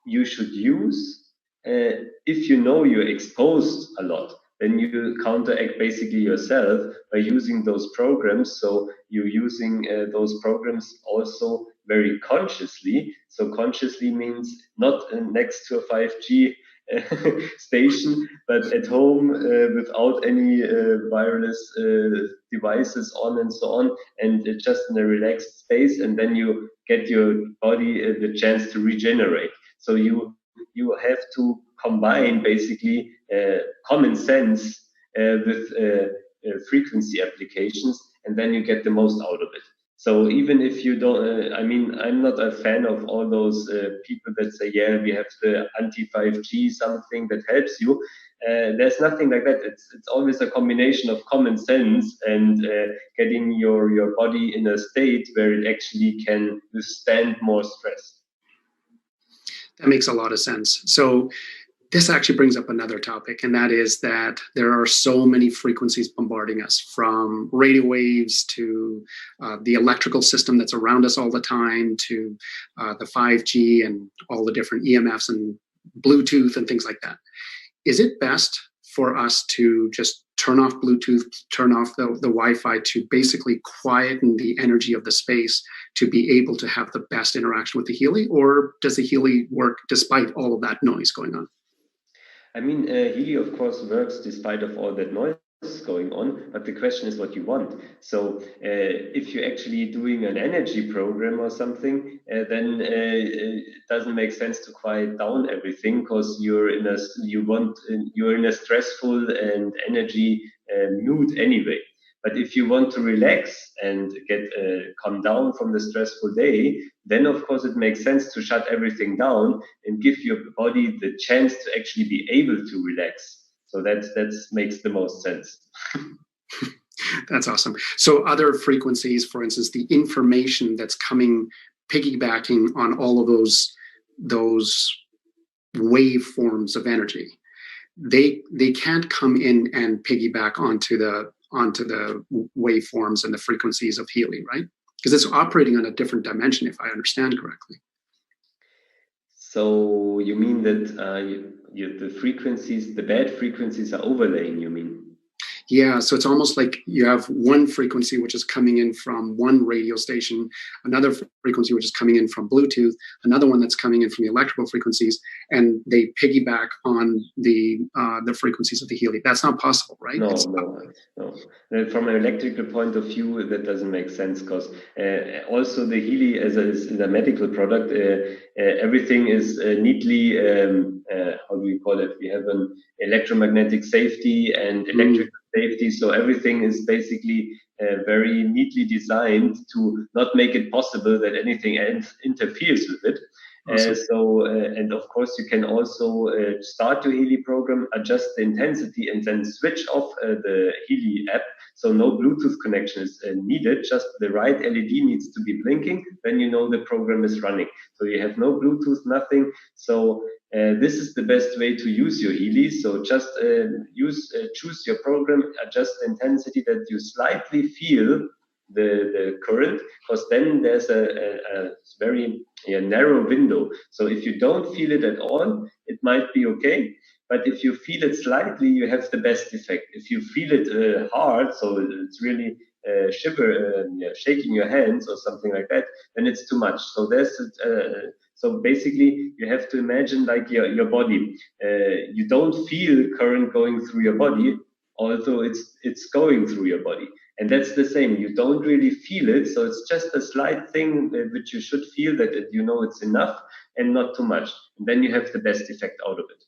you should use. If you know you're exposed a lot, then you counteract basically yourself by using those programs. So you're using those programs also very consciously. So consciously means not next to a 5G station, but at home without any wireless devices on and so on, and just in a relaxed space, and then you get your body the chance to regenerate. So you have to combine basically common sense with frequency applications, and then you get the most out of it. So even if you don't, I mean, I'm not a fan of all those people that say, yeah, we have the anti-5G something that helps you. There's nothing like that. It's always a combination of common sense and getting your body in a state where it actually can withstand more stress. That makes a lot of sense. So this actually brings up another topic, and that is that there are so many frequencies bombarding us, from radio waves to the electrical system that's around us all the time, to the 5G and all the different EMFs and Bluetooth and things like that. Is it best for us to just turn off Bluetooth, turn off the Wi-Fi, to basically quieten the energy of the space to be able to have the best interaction with the Healy? Or does the Healy work despite all of that noise going on? I mean, Healy, of course, works despite of all that noise going on, but the question is what you want. So if you're actually doing an energy program or something, then it doesn't make sense to quiet down everything, because you're in a stressful and energy mood anyway. But if you want to relax and get come down from the stressful day, then of course it makes sense to shut everything down and give your body the chance to actually be able to relax. So that makes the most sense. That's awesome. So other frequencies, for instance, the information that's coming, piggybacking on all of those waveforms of energy, they can't come in and piggyback onto the waveforms and the frequencies of Healy, right? Because it's operating on a different dimension, if I understand correctly. So you mean that the frequencies, the bad frequencies, are overlaying, you mean? Yeah, so it's almost like you have one frequency which is coming in from one radio station, another frequency which is coming in from Bluetooth, another one that's coming in from the electrical frequencies, and they piggyback on the frequencies of the Healy. That's not possible, right? No. From an electrical point of view, that doesn't make sense, because also the Healy as a medical product, everything is neatly, how do we call it? We have an electromagnetic safety and electrical safety. So everything is basically very neatly designed to not make it possible that anything else interferes with it. Awesome. And of course, you can also start your Healy program, adjust the intensity, and then switch off the Healy app. So no Bluetooth connection is needed. Just the right LED needs to be blinking. Then you know the program is running. So you have no Bluetooth, nothing. So this is the best way to use your Healy. So just choose your program, adjust the intensity that you slightly feel the current, because then there's a very narrow window. So if you don't feel it at all, it might be okay. But if you feel it slightly, you have the best effect. If you feel it hard, so it's really shaking your hands or something like that, then it's too much. So so basically, you have to imagine like your body. You don't feel current going through your body, although it's going through your body. And that's the same. You don't really feel it. So it's just a slight thing which you should feel, that you know it's enough and not too much. And then you have the best effect out of it.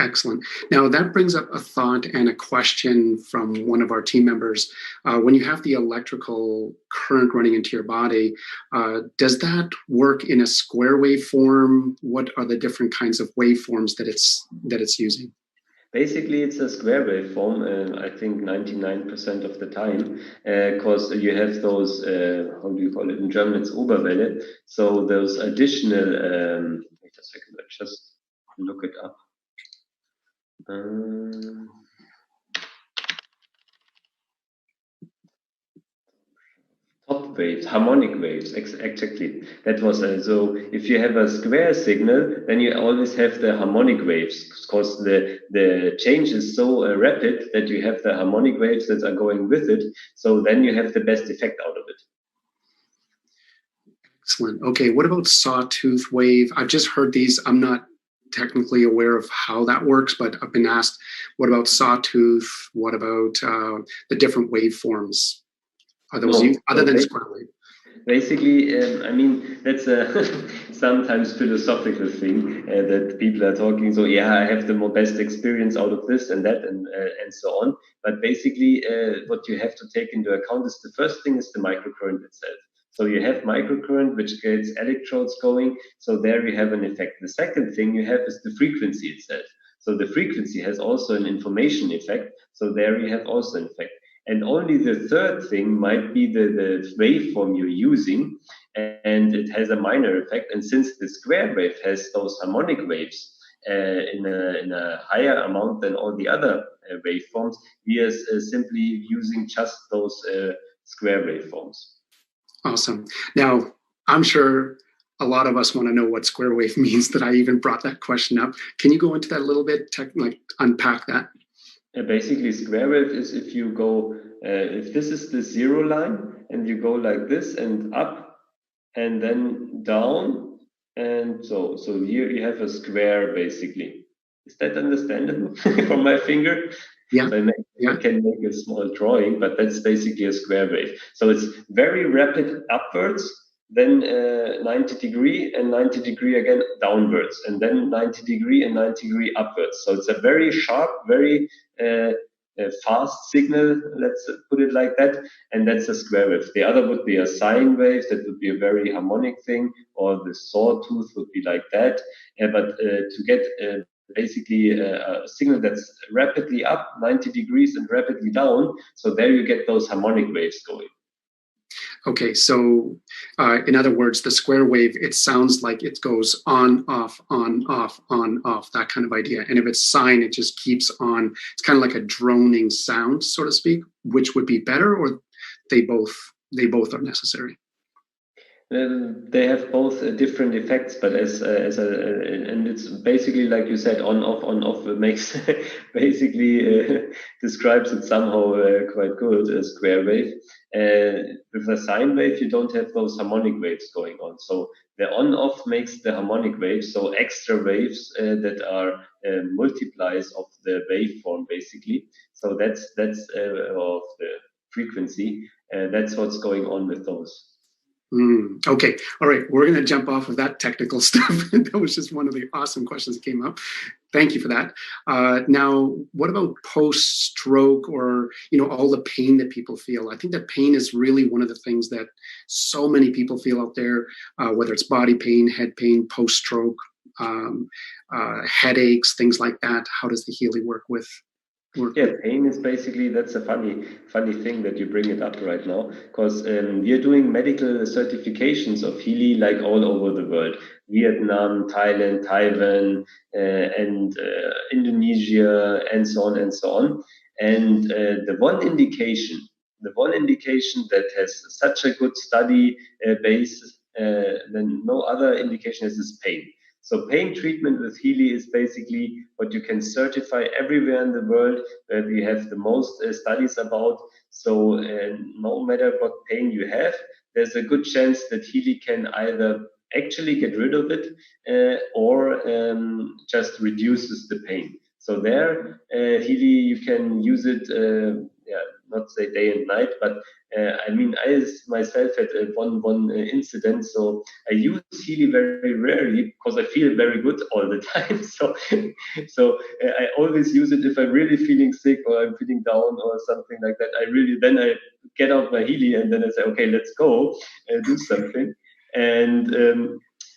Excellent. Now that brings up a thought and a question from one of our team members. When you have the electrical current running into your body, does that work in a square wave form? What are the different kinds of waveforms that it's using? Basically, it's a square waveform, I think 99% of the time, because you have those, how do you call it? In German, it's Oberwelle. So those additional, wait a second, I just look it up. Um, Top waves, harmonic waves, exactly. That was so. If you have a square signal, then you always have the harmonic waves, because the change is so rapid that you have the harmonic waves that are going with it. So then you have the best effect out of it. Excellent. Okay, what about sawtooth wave? I've just heard these. I'm not technically aware of how that works, but I've been asked, what about sawtooth? What about the different waveforms? Are those used No, other so than square wave? basically, I mean, that's a sometimes philosophical thing that people are talking. So yeah, I have the more best experience out of this and that and so on. But basically, what you have to take into account is the first thing is the microcurrent itself. So you have microcurrent, which gets electrodes going. So there you have an effect. The second thing you have is the frequency itself. So the frequency has also an information effect. So there you have also an effect. And only the third thing might be the waveform you're using, and it has a minor effect. And since the square wave has those harmonic waves in a higher amount than all the other waveforms, we are simply using just those square waveforms. Awesome. Now, I'm sure a lot of us want to know what square wave means, that I even brought that question up. Can you go into that a little bit, like unpack that? Basically, square wave is if you go, if this is the zero line and you go like this and up and then down, and so here you have a square basically. Is that understandable from my finger? Yeah, So I yeah. can make a small drawing, but that's basically a square wave. So it's very rapid upwards, then 90-degree and 90-degree again downwards, and then 90-degree and 90-degree upwards. So it's a very sharp, very fast signal, let's put it like that, and that's a square wave. The other would be a sine wave, that would be a very harmonic thing, or the sawtooth would be like that. But to get basically a signal that's rapidly up 90 degrees and rapidly down, so there you get those harmonic waves going. Okay, so in other words, the square wave, it sounds like it goes on, off, that kind of idea. And if it's sine, it just keeps on. It's kind of like a droning sound, so to speak, which would be better, or they both are necessary. They have both different effects, but and it's basically like you said, on off makes basically describes it somehow quite good. A square wave. With a sine wave, you don't have those harmonic waves going on. So the on off makes the harmonic waves, so extra waves that are multiplies of the waveform basically. So that's of the frequency. That's what's going on with those. Okay. All right. We're going to jump off of that technical stuff. That was just one of the awesome questions that came up. Thank you for that. Now, what about post-stroke, or all the pain that people feel? I think that pain is really one of the things that so many people feel out there, whether it's body pain, head pain, post-stroke, headaches, things like that. How does the Healy work with? Yeah, pain is basically, that's a funny thing that you bring it up right now, because we are doing medical certifications of Healy like all over the world: Vietnam, Thailand, Taiwan, and Indonesia, and so on and so on. And the one indication that has such a good study base than no other indication is pain. So pain treatment with Healy is basically what you can certify everywhere in the world, where we have the most studies about. So no matter what pain you have, there's a good chance that Healy can either actually get rid of it or just reduces the pain. So there, Healy, you can use it, yeah, not say day and night, but I mean, I myself had one incident, so I use Healy very rarely because I feel very good all the time. So I always use it if I'm really feeling sick or I'm feeling down or something like that. Then I get out my Healy and then I say, okay, let's go do something. And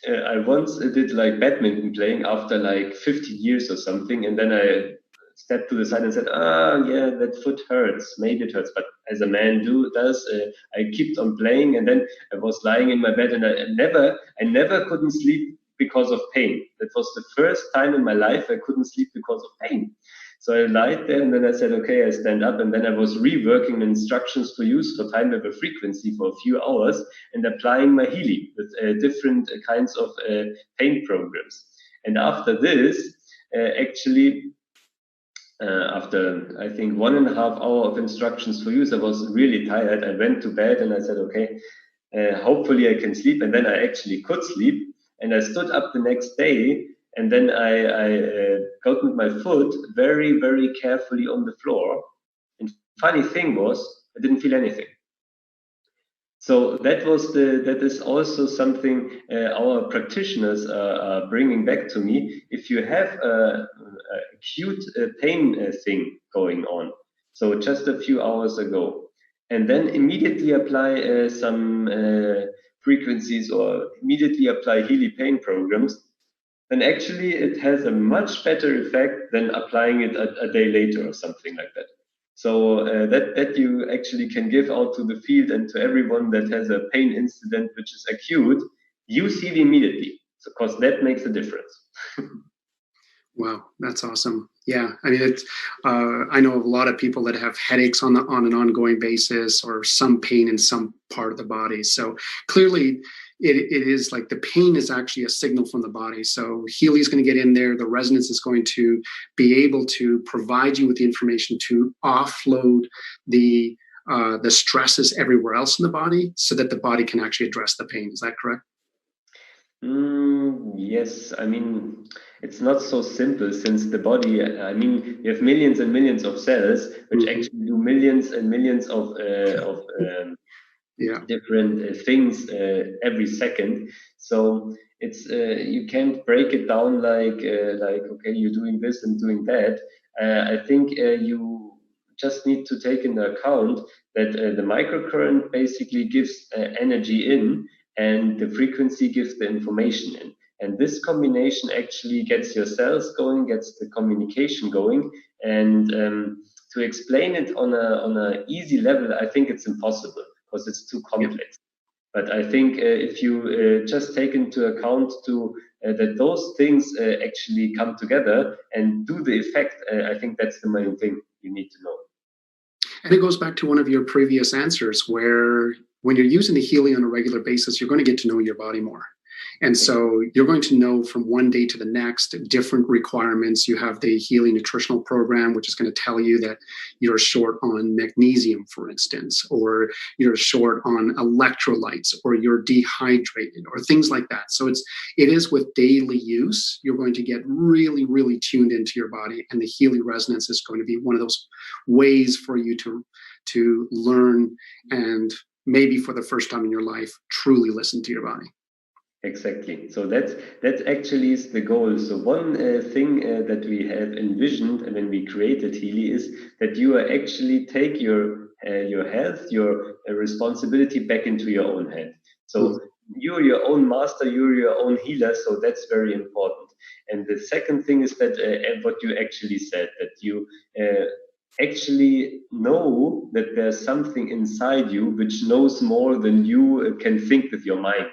I once did like badminton playing after like 50 years or something, and then I stepped to the side and said, "Ah, yeah, that foot hurts. Maybe it hurts." But as a man does, I kept on playing, and then I was lying in my bed, and I never couldn't sleep because of pain. That was the first time in my life I couldn't sleep because of pain. So I lied there, and then I said, okay, I stand up, and then I was reworking the instructions for use for time level frequency for a few hours and applying my Healy with different kinds of pain programs. And after this, actually, after I think 1.5 hours of instructions for use, I was really tired. I went to bed and I said, okay, hopefully I can sleep. And then I actually could sleep. And I stood up the next day, and then I got with my foot very, very carefully on the floor. And funny thing was, I didn't feel anything. So that is also something our practitioners are bringing back to me. If you have a acute pain thing going on, so just a few hours ago, and then immediately apply some frequencies or immediately apply Healy pain programs, then actually it has a much better effect than applying it a day later or something like that. So that you actually can give out to the field and to everyone that has a pain incident which is acute, use Healy immediately, because that makes a difference. Wow, that's awesome. Yeah, I mean, it's. I know of a lot of people that have headaches on an ongoing basis, or some pain in some part of the body. So clearly, it is like the pain is actually a signal from the body. So Healy's going to get in there. The resonance is going to be able to provide you with the information to offload the stresses everywhere else in the body, so that the body can actually address the pain. Is that correct? Yes, I mean, it's not so simple, since the body, I mean, you have millions and millions of cells which actually do millions and millions of Yeah. different things every second. So it's you can't break it down like okay, you're doing this and doing that. I think you just need to take into account that the microcurrent basically gives energy in, and the frequency gives the information in. And this combination actually gets your cells going, gets the communication going. And to explain it on a easy level, I think it's impossible, because it's too complex. But I think if you just take into account that those things actually come together and do the effect, I think that's the main thing you need to know. And it goes back to one of your previous answers, where when you're using the Healy on a regular basis, you're going to get to know your body more. And so you're going to know from one day to the next different requirements. You have the Healy nutritional program, which is going to tell you that you're short on magnesium, for instance, or you're short on electrolytes, or you're dehydrated, or things like that. So it is with daily use, you're going to get really, really tuned into your body. And the Healy resonance is going to be one of those ways for you to learn, and maybe for the first time in your life, truly listen to your body. Exactly. So that actually is the goal. So one thing that we have envisioned when we created Healy is that you actually take your health, your responsibility back into your own hand. So you're your own master, you're your own healer. So that's very important. And the second thing is that what you actually said, that you actually know that there's something inside you which knows more than you can think with your mind.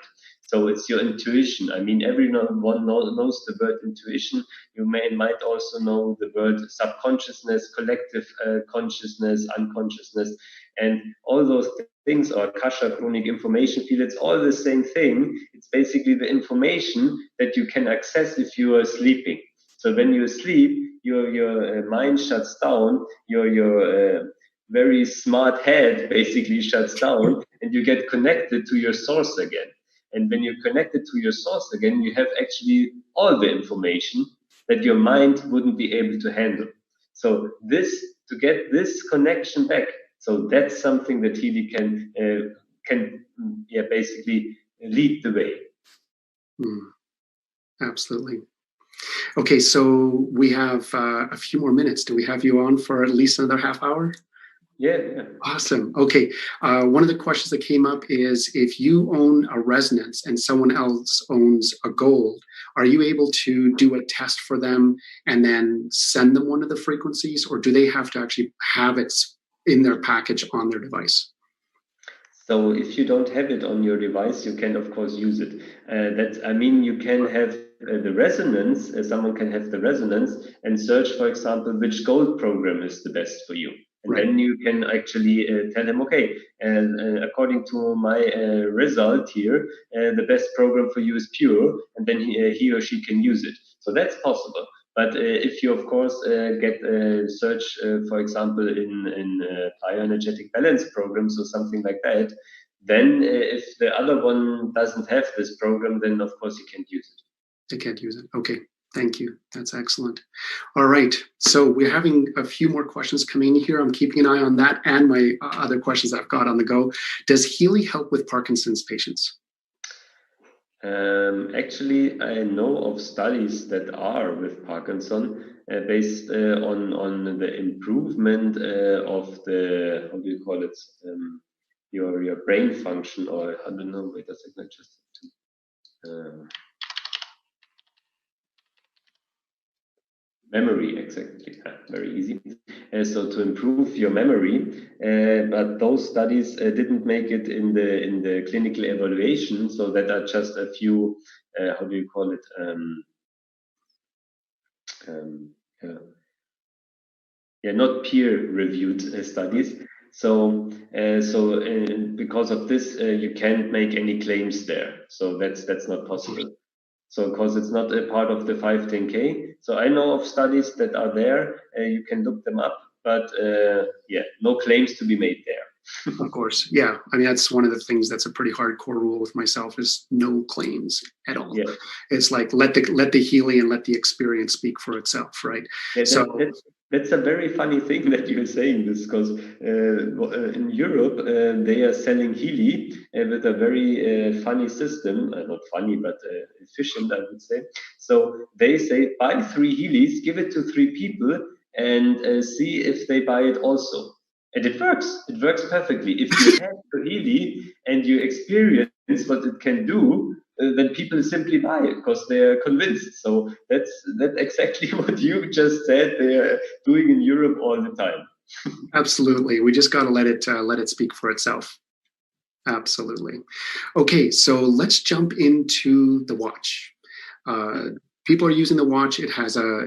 So it's your intuition. I mean, everyone knows the word intuition. You might also know the word subconsciousness, collective consciousness, unconsciousness, and all those things, or kasha, chronic information field. It's all the same thing. It's basically the information that you can access if you are sleeping. So when you sleep, your mind shuts down. Your very smart head basically shuts down, and you get connected to your source again. And when you're connected to your source again, you have actually all the information that your mind wouldn't be able to handle. So to get this connection back, so that's something that Healy can basically lead the way. Absolutely. Okay, so we have a few more minutes. Do we have you on for at least another half hour? Yeah. Awesome. Okay. One of the questions that came up is, if you own a resonance and someone else owns a gold, are you able to do a test for them and then send them one of the frequencies, or do they have to actually have it in their package on their device? So if you don't have it on your device, you can of course use it. I mean, you can have the resonance. Someone can have the resonance and search, for example, which gold program is the best for you. And Right. then you can actually tell him, okay, according to my result here, the best program for you is pure, and then he or she can use it. So that's possible. But if you, of course, get a search, for example, in bioenergetic balance programs or something like that, then if the other one doesn't have this program, then of course you can't use it. They can't use it. Okay. Thank you. That's excellent. All right. So we're having a few more questions coming in here. I'm keeping an eye on that and my other questions I've got on the go. Does Healy help with Parkinson's patients? Actually, I know of studies that are with Parkinson based on the improvement of the, how do you call it, your brain function, or I don't know, wait a second, I just have to, memory, exactly, very easy. So to improve your memory, but those studies didn't make it in the clinical evaluation, so that are just a few, how do you call it, um, uh, yeah, not peer-reviewed studies. So, because of this, you can't make any claims there. So that's not possible. So, because it's not a part of the 510K. So I know of studies that are there. You can look them up, but yeah, no claims to be made there. Of course. Yeah. I mean, that's one of the things that's a pretty hardcore rule with myself is no claims at all. Yeah. It's like let the Healy and let the experience speak for itself, right? Yeah, So that's a very funny thing that you're saying this, because in Europe they are selling Healy with a very funny system, not funny but efficient, I would say. So they say buy 3 Healys, give it to 3 people, and see if they buy it also. And it works. It works perfectly. If you have the Healy and you experience what it can do, then people simply buy it because they are convinced. So that's exactly what you just said. They are doing in Europe all the time. absolutely. We just got to let it speak for itself. Absolutely. Okay, so let's jump into the watch. People are using the watch. It has a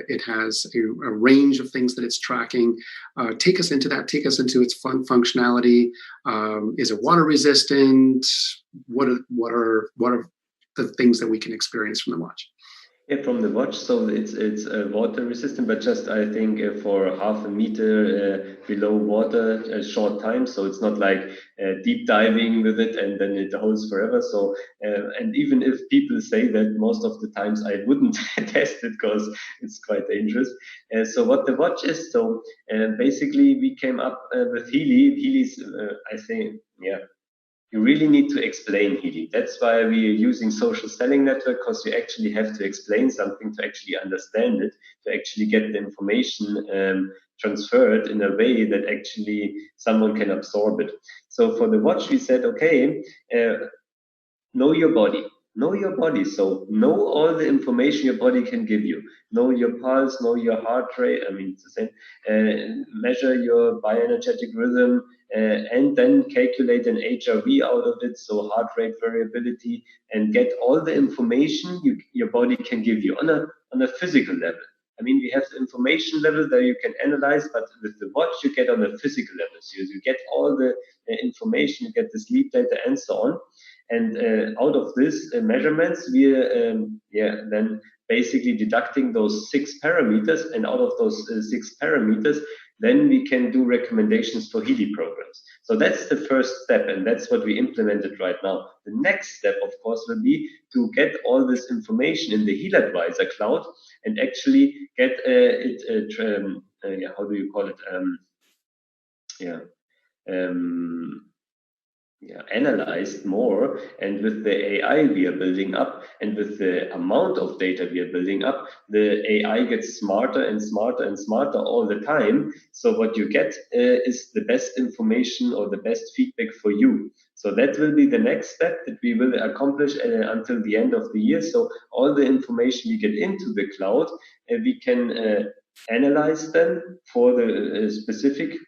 range of things that it's tracking. Take us into that. Take us into its functionality. Is it water resistant? What are the things that we can experience from the watch? Yeah, from the watch, so it's water resistant, but just I think for half a meter below water, a short time. So it's not like deep diving with it and then it holds forever. So and even if people say that, most of the times I wouldn't test it because it's quite dangerous. So what the watch is, so basically we came up with Healy. Healy's, I think, yeah, you really need to explain Healy. That's why we are using social selling network, because you actually have to explain something to actually understand it, to actually get the information transferred in a way that actually someone can absorb it. So for the watch, we said, okay, know your body. Know your body. So know all the information your body can give you. Know your pulse, know your heart rate. I mean, it's the same. Measure your bioenergetic rhythm, and then calculate an HRV out of it, so heart rate variability, and get all the information your body can give you on a physical level. I mean, we have the information level that you can analyze, but with the watch, you get on a physical level. So you get all the information, you get the sleep data, and so on. And out of this measurements, we are then basically deducting those 6 parameters, and out of those 6 parameters, then we can do recommendations for Healy programs. So that's the first step, and that's what we implemented right now. The next step, of course, will be to get all this information in the Heal Advisor cloud and actually get how do you call it? Yeah. Analyzed more, and with the AI we are building up and with the amount of data we are building up, the AI gets smarter and smarter and smarter all the time. So what you get is the best information or the best feedback for you. So that will be the next step that we will accomplish until the end of the year. So all the information we get into the cloud, we can analyze them for the specific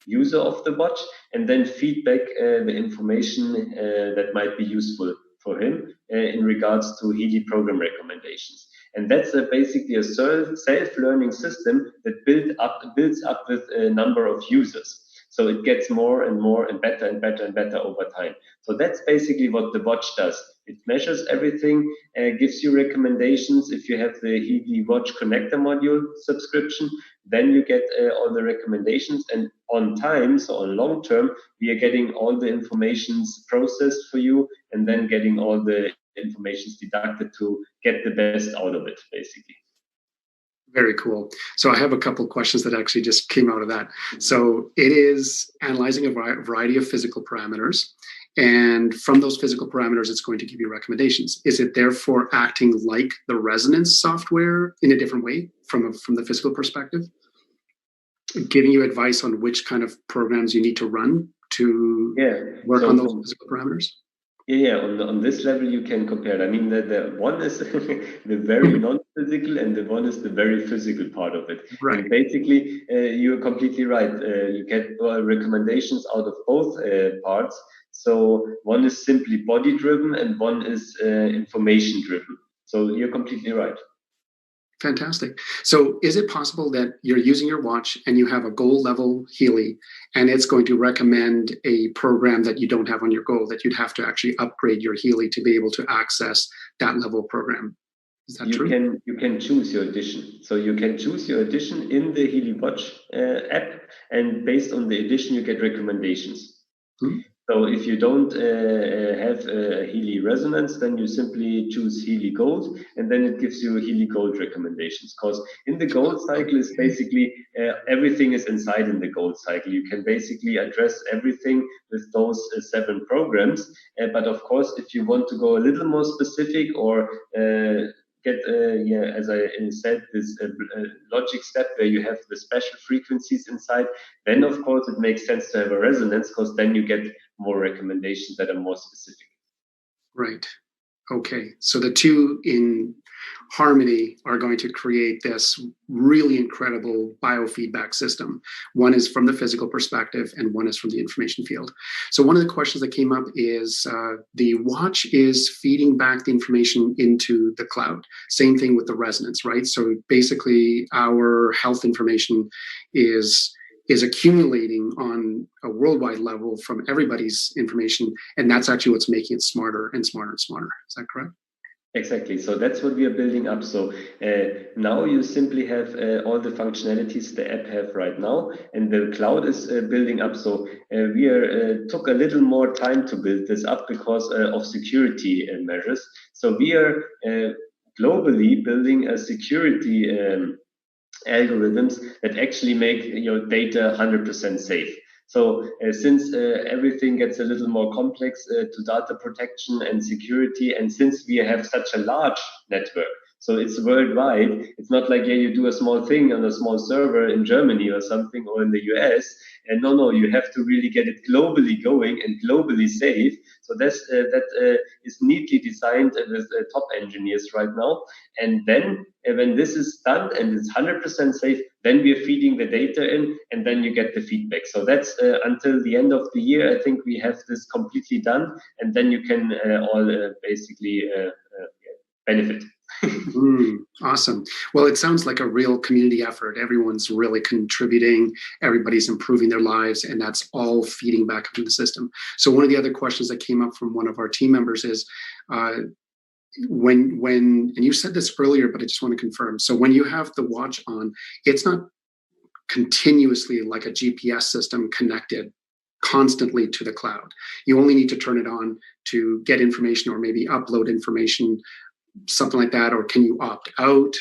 user of the watch, and then feedback the information that might be useful for him in regards to Healy program recommendations. And that's basically a self-learning system that builds up with a number of users. So it gets more and more and better and better and better over time. So that's basically what the watch does. It measures everything, gives you recommendations. If you have the Healy Watch Connector module subscription, then you get all the recommendations. And on time, so on long term, we are getting all the informations processed for you and then getting all the informations deducted to get the best out of it, basically. Very cool. So I have a couple of questions that actually just came out of that. So it is analyzing a variety of physical parameters. And from those physical parameters, it's going to give you recommendations. Is it therefore acting like the resonance software in a different way from the physical perspective? Giving you advice on which kind of programs you need to run to work on those physical parameters? Yeah, on this level you can compare. I mean, the one is the very non-physical, and the one is the very physical part of it. Right. And basically, you're completely right. You get recommendations out of both parts. So one is simply body-driven, and one is information-driven. So you're completely right. Fantastic. So is it possible that you're using your watch and you have a goal level Healy, and it's going to recommend a program that you don't have on your goal, that you'd have to actually upgrade your Healy to be able to access that level program? Is that true? You can choose your edition. So you can choose your edition in the Healy Watch app, and based on the edition, you get recommendations. Hmm. So if you don't have a Healy Resonance, then you simply choose Healy Gold, and then it gives you Healy Gold recommendations. Because in the Gold cycle is basically everything is inside in the Gold cycle. You can basically address everything with those 7 programs. But of course, if you want to go a little more specific or get, as I said, this logic step where you have the special frequencies inside, then of course it makes sense to have a resonance, because then you get more recommendations that are more specific. Right. Okay. So the two in harmony are going to create this really incredible biofeedback system. One is from the physical perspective and one is from the information field. So one of the questions that came up is the watch is feeding back the information into the cloud. Same thing with the resonance, right? So basically our health information is accumulating on a worldwide level from everybody's information, and that's actually what's making it smarter and smarter and smarter. Is that correct? Exactly. So that's what we are building up. So now you simply have all the functionalities the app have right now, and the cloud is building up. So we took a little more time to build this up because of security measures. So we are globally building a security algorithms that actually make your data 100% safe. So since everything gets a little more complex to data protection and security, and since we have such a large network, so it's worldwide, it's not like, yeah, you do a small thing on a small server in Germany or something, or in the US. And no, you have to really get it globally going and globally safe. So that is neatly designed with top engineers right now. And then when this is done and it's 100% safe, then we are feeding the data in, and then you get the feedback. So that's until the end of the year. I think we have this completely done, and then you can all basically benefit. Awesome. Well, it sounds like a real community effort. Everyone's really contributing, everybody's improving their lives, and that's all feeding back into the system. So one of the other questions that came up from one of our team members is, when and you said this earlier, but I just want to confirm. So when you have the watch on, it's not continuously like a GPS system connected constantly to the cloud. You only need to turn it on to get information or maybe upload information, something like that, or can you opt out?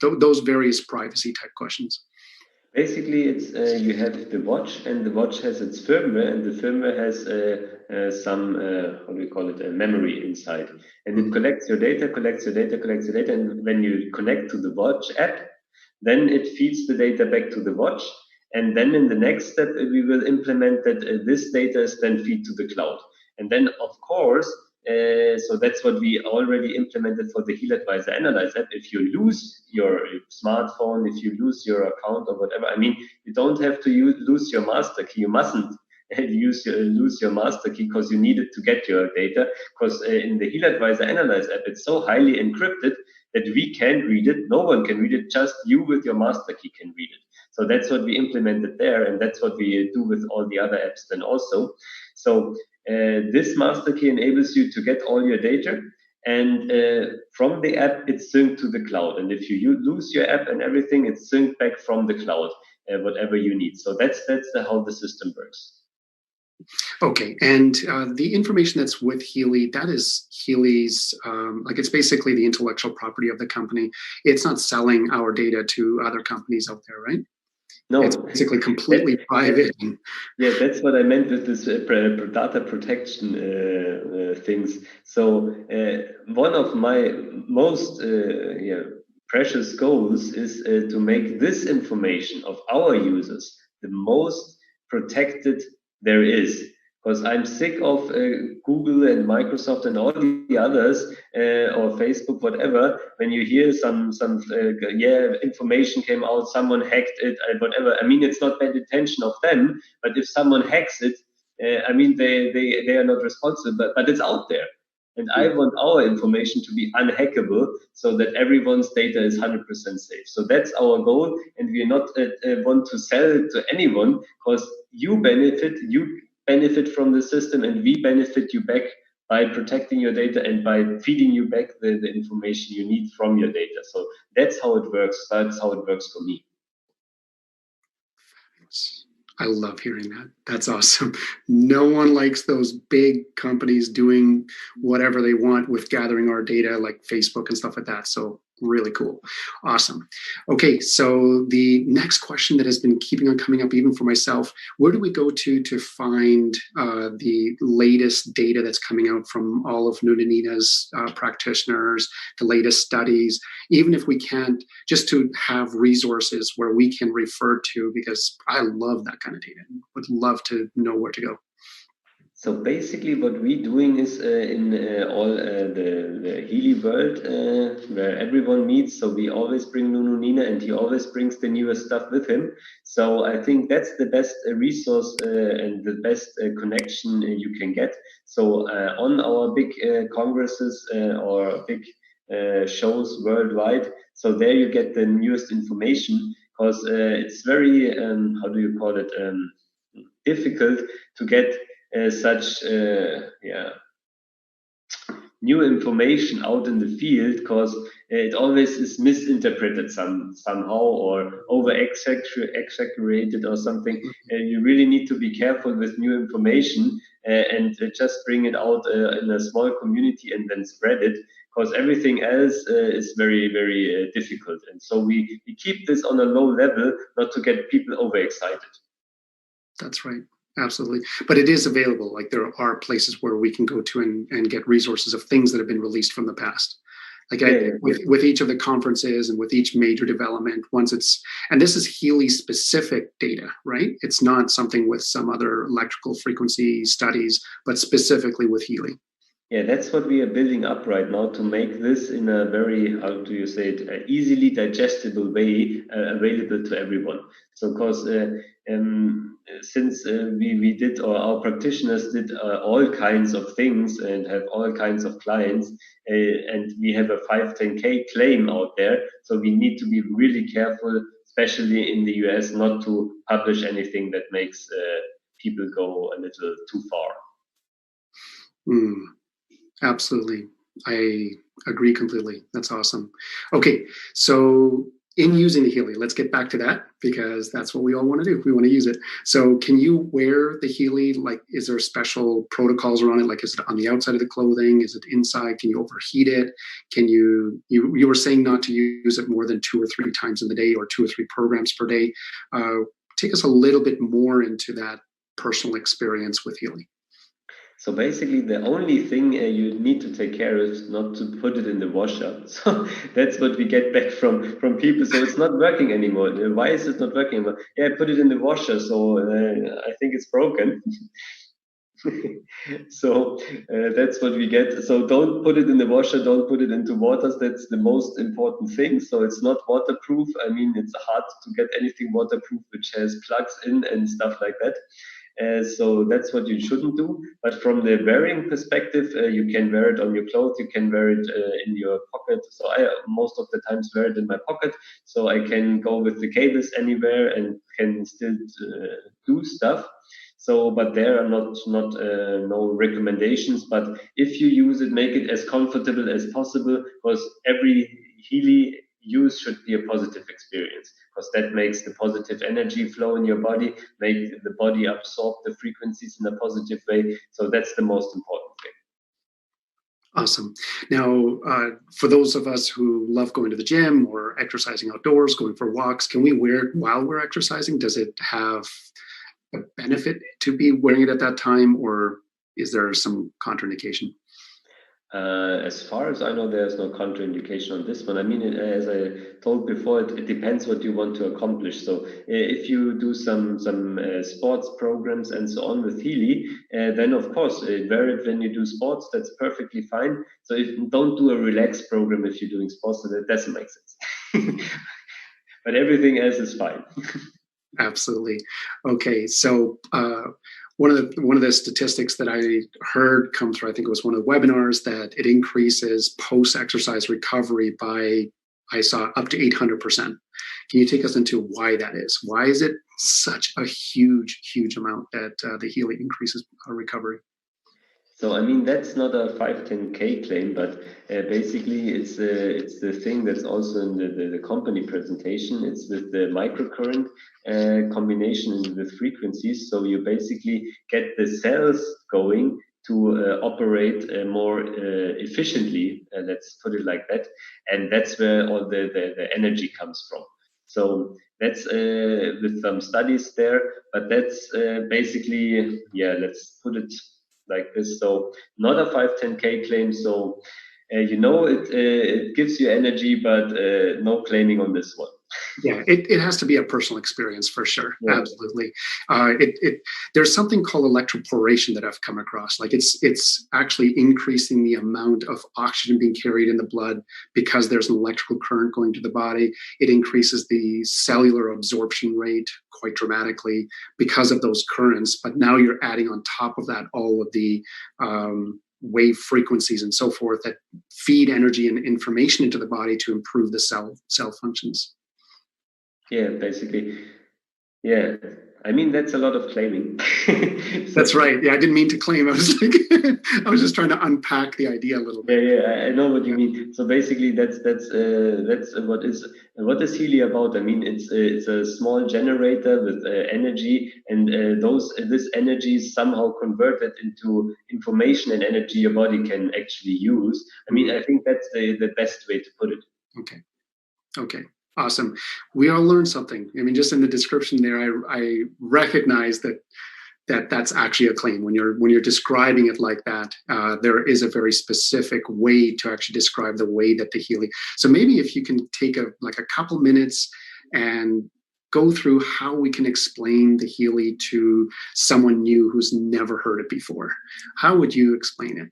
Those various privacy type questions. Basically, it's you have the watch, and the watch has its firmware, and the firmware has some how do we call it, a memory inside, and it collects your data, and when you connect to the watch app, then it feeds the data back to the watch, and then in the next step we will implement that this data is then feed to the cloud, and then of course So that's what we already implemented for the Heal Advisor Analyze app. If you lose your smartphone, if you lose your account or whatever, I mean, you don't have to lose your master key. You mustn't lose your master key because you need it to get your data. Because in the Heal Advisor Analyze app, it's so highly encrypted that we can't read it. No one can read it. Just you with your master key can read it. So that's what we implemented there, and that's what we do with all the other apps then also. So this master key enables you to get all your data, and from the app it's synced to the cloud. And if you lose your app and everything, it's synced back from the cloud, whatever you need. So that's how the system works. Okay, and the information that's with Healy, that is Healy's, like it's basically the intellectual property of the company. It's not selling our data to other companies out there, right? No, it's basically completely private. Yeah, that's what I meant with this data protection things. So one of my most precious goals is to make this information of our users the most protected there is. Because I'm sick of Google and Microsoft and all the others, or Facebook, whatever. When you hear some information came out, someone hacked it, whatever. I mean, it's not bad intention of them, but if someone hacks it, I mean, they are not responsible, but it's out there. And I want our information to be unhackable so that everyone's data is 100% safe. So that's our goal, and we not want to sell it to anyone because you benefit from the system, and we benefit you back by protecting your data and by feeding you back the information you need from your data. So that's how it works. That's how it works for me. I love hearing that. That's awesome. No one likes those big companies doing whatever they want with gathering our data, like Facebook and stuff like that. So really cool. Awesome. Okay, so the next question that has been keeping on coming up, even for myself, where do we go to find the latest data that's coming out from all of Nunanina's practitioners, the latest studies, even if we can't, just to have resources where we can refer to, because I love that kind of data. Would love to know where to go. So basically what we're doing is in all the Healy world where everyone meets, so we always bring Nununina and he always brings the newest stuff with him. So I think that's the best resource and the best connection you can get. So on our big congresses or big shows worldwide, so there you get the newest information because it's very, how do you call it, difficult to get such new information out in the field because it always is misinterpreted somehow or over exaggerated or something. You really need to be careful with new information and just bring it out in a small community and then spread it, because everything else is very, very difficult. And so we keep this on a low level, not to get people overexcited. That's right. Absolutely. But it is available. Like there are places where we can go to and get resources of things that have been released from the past. Like with each of the conferences and with each major development, once it's, and this is Healy specific data, right? It's not something with some other electrical frequency studies, but specifically with Healy. Yeah, that's what we are building up right now to make this in a very, how do you say it, easily digestible way available to everyone. So, because since we did, or our practitioners did all kinds of things and have all kinds of clients, and we have a 510K claim out there, so we need to be really careful, especially in the US, not to publish anything that makes people go a little too far. Absolutely. I agree completely. That's awesome. Okay, so in using the Healy, let's get back to that because that's what we all want to do. We want to use it. So can you wear the Healy? Like, is there special protocols around it? Like, is it on the outside of the clothing? Is it inside? Can you overheat it? Can you were saying not to use it more than 2 or 3 times in the day or 2 or 3 programs per day. Take us a little bit more into that personal experience with Healy. So basically, the only thing you need to take care of is not to put it in the washer. So that's what we get back from people. So it's not working anymore. Why is it not working anymore? Yeah, I put it in the washer, so I think it's broken. So that's what we get. So don't put it in the washer, don't put it into waters. That's the most important thing. So it's not waterproof. I mean, it's hard to get anything waterproof which has plugs in and stuff like that. So that's what you shouldn't do. But from the wearing perspective, you can wear it on your clothes, you can wear it in your pocket. So I most of the times wear it in my pocket, so I can go with the cables anywhere and can still do stuff. So, but there are not no recommendations. But if you use it, make it as comfortable as possible, because every Healy use should be a positive experience, because that makes the positive energy flow in your body, make the body absorb the frequencies in a positive way. So that's the most important thing. Awesome. Now, for those of us who love going to the gym or exercising outdoors, going for walks, can we wear it while we're exercising? Does it have a benefit to be wearing it at that time, or is there some contraindication? As far as I know, there's no contraindication on this one. I mean, as I told before, it depends what you want to accomplish. So, if you do some sports programs and so on with Healy, then of course, wear it when you do sports. That's perfectly fine. So, if don't do a relaxed program if you're doing sports, so that doesn't make sense. But everything else is fine. Absolutely. Okay, so one of the statistics that I heard come through, I think it was one of the webinars, that it increases post-exercise recovery by, I saw, up to 800%. Can you take us into why that is? Why is it such a huge amount that the Healy increases recovery? So I mean that's not a 510K claim, but basically it's the thing that's also in the company presentation. It's with the microcurrent combination with frequencies. So you basically get the cells going to operate more efficiently. Let's put it like that, and that's where all the energy comes from. So that's with some studies there, but that's basically, yeah, let's put it like this. So not a 510K claim. So it gives you energy, but no claiming on this one. Yeah, it has to be a personal experience for sure. Yeah. Absolutely. There's something called electroporation that I've come across. Like it's actually increasing the amount of oxygen being carried in the blood because there's an electrical current going to the body. It increases the cellular absorption rate quite dramatically because of those currents. But now you're adding on top of that all of the wave frequencies and so forth that feed energy and information into the body to improve the cell functions. Yeah, basically. Yeah. I mean, that's a lot of claiming. That's right. Yeah, I didn't mean to claim. I was like, I was just trying to unpack the idea a little bit. Yeah, I know what you mean. So basically, that's what is Healy about. I mean, it's a small generator with energy, and this energy is somehow converted into information and energy your body can actually use. I mean, I think that's the best way to put it. Okay. Awesome. We all learned something. I mean, just in the description there, I recognize that's actually a claim. When you're describing it like that, there is a very specific way to actually describe the way that the Healy. So maybe if you can take a couple minutes and go through how we can explain the Healy to someone new who's never heard it before. How would you explain it?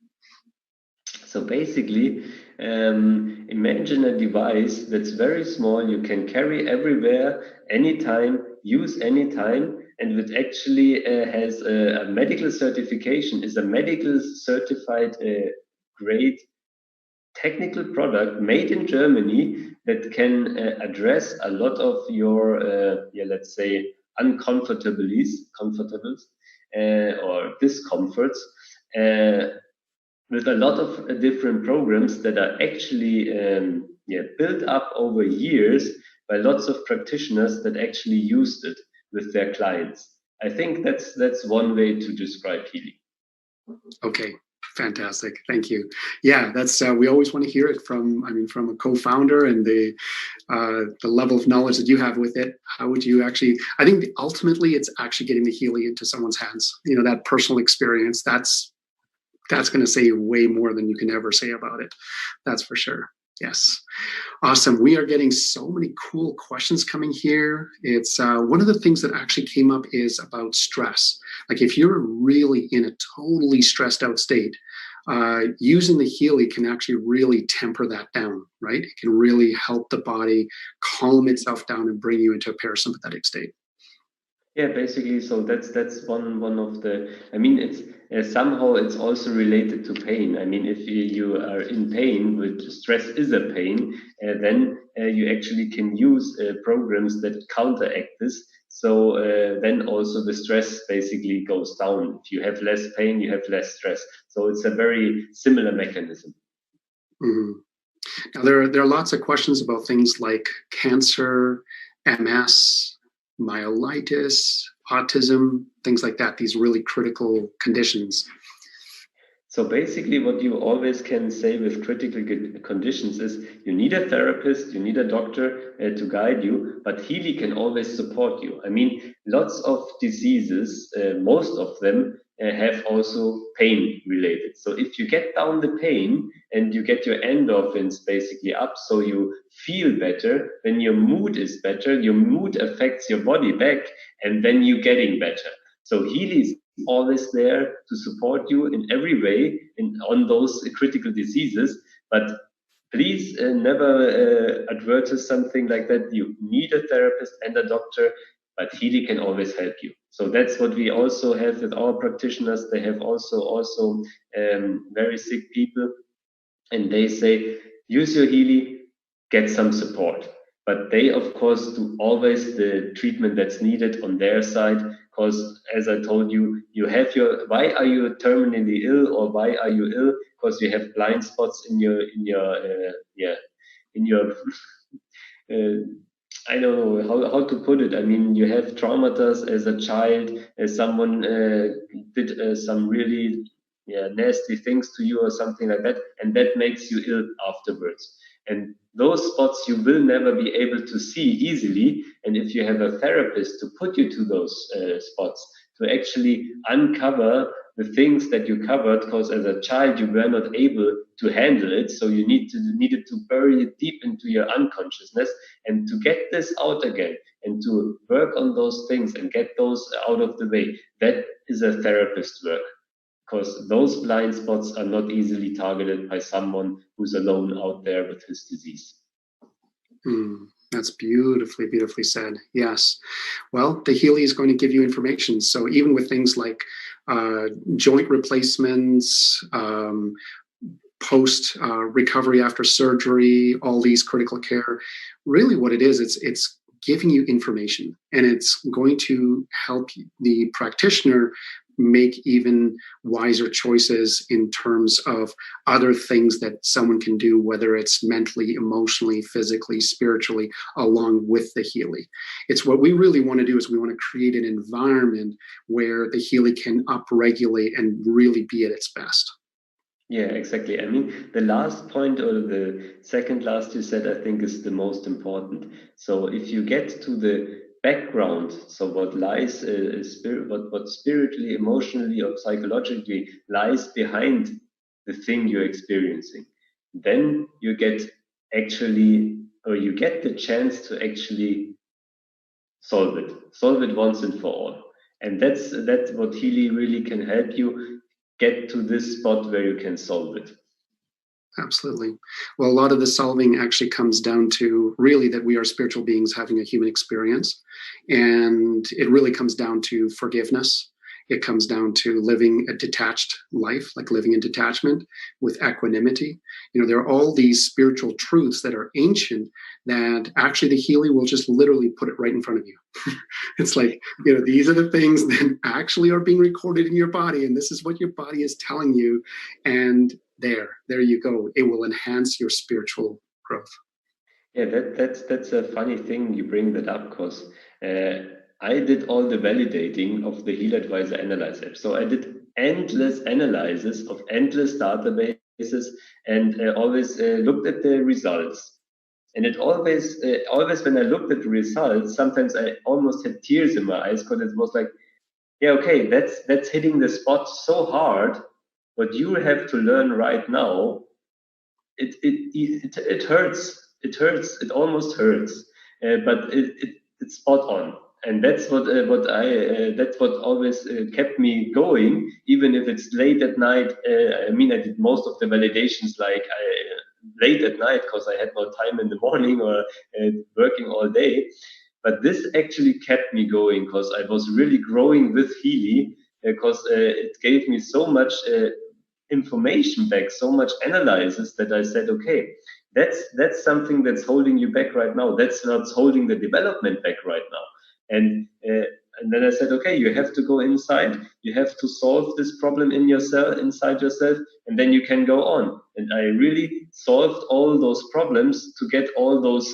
So basically, imagine a device that's very small, you can carry everywhere, anytime, use anytime, and it actually has a medical certification, is a medical certified grade technical product made in Germany that can address a lot of your, let's say, comfortables or discomforts. With a lot of different programs that are actually built up over years by lots of practitioners that actually used it with their clients. I think that's one way to describe Healy. Okay, fantastic. Thank you. Yeah, that's we always want to hear it from a co-founder and the level of knowledge that you have with it. How would you actually? I think ultimately it's actually getting the Healy into someone's hands. That personal experience. That's going to say way more than you can ever say about it. That's for sure. Yes. Awesome. We are getting so many cool questions coming here. It's one of the things that actually came up is about stress. Like if you're really in a totally stressed out state, using the Healy can actually really temper that down, right? It can really help the body calm itself down and bring you into a parasympathetic state. Yeah, basically, so that's one of the. I mean, it's somehow it's also related to pain. I mean, if you are in pain, which stress is a pain, then you actually can use programs that counteract this. So then also the stress basically goes down. If you have less pain, you have less stress. So it's a very similar mechanism. Mhm. Now, there are lots of questions about things like cancer, MS, myelitis, autism, things like that, these really critical conditions. So basically, what you always can say with critical conditions is you need a therapist, you need a doctor to guide you, but Healy can always support you. I mean, lots of diseases, most of them have also pain related. So if you get down the pain and you get your endorphins basically up, so you feel better, then your mood is better, your mood affects your body back, and then you're getting better. So Healy is always there to support you in every way on those critical diseases. But please never advertise something like that. You need a therapist and a doctor, but Healy can always help you. So that's what we also have with our practitioners. They have also very sick people, and they say use your Healy, get some support. But they, of course, do always the treatment that's needed on their side. Because, as I told you, you have your why are you terminally ill or why are you ill? Because you have blind spots in your in your uh, I don't know how to put it. I mean, you have traumatas as a child, as someone did some really nasty things to you or something like that, and that makes you ill afterwards. And those spots you will never be able to see easily. And if you have a therapist to put you to those spots, to actually uncover the things that you covered, because as a child you were not able to handle it, so you needed to bury it deep into your unconsciousness, and to get this out again and to work on those things and get those out of the way, that is a therapist work, because those blind spots are not easily targeted by someone who's alone out there with his disease. That's beautifully said. Yes. Well, the Healy is going to give you information. So even with things like joint replacements, post recovery after surgery, all these critical care, really what it is, it's giving you information, and it's going to help the practitioner make even wiser choices in terms of other things that someone can do, whether it's mentally, emotionally, physically, spiritually, along with the Healy. It's what we really want to do is we want to create an environment where the Healy can upregulate and really be at its best. Yeah, exactly. I mean, the last point or the second last you said, I think is the most important. So if you get to the background, so what lies, what spiritually, emotionally, or psychologically lies behind the thing you're experiencing, then you get actually, or you get the chance to actually solve it once and for all. And that's what Healy really can help you get to this spot where you can solve it. Absolutely. Well, a lot of the solving actually comes down to really that we are spiritual beings having a human experience. And it really comes down to forgiveness. It comes down to living a detached life, like living in detachment with equanimity. There are all these spiritual truths that are ancient that actually the Healy will just literally put it right in front of you. It's like, these are the things that actually are being recorded in your body, and this is what your body is telling you. And there you go. It will enhance your spiritual growth. Yeah, that's a funny thing you bring that up because I did all the validating of the Heal Advisor Analyze app. So I did endless analysis of endless databases and always looked at the results. And it always when I looked at the results, sometimes I almost had tears in my eyes because it was like, yeah, okay, that's hitting the spot so hard. What you have to learn right now it hurts. It hurts. It almost hurts. But it's spot on. And that's that's what always kept me going, even if it's late at night. I mean, I did most of the validations late at night because I had no time in the morning or working all day. But this actually kept me going because I was really growing with Healy, because it gave me so much information back, so much analysis, that I said, okay, that's something that's holding you back right now. That's not holding the development back right now. And then I said, okay, you have to go inside. You have to solve this problem inside yourself, and then you can go on. And I really solved all those problems to get all those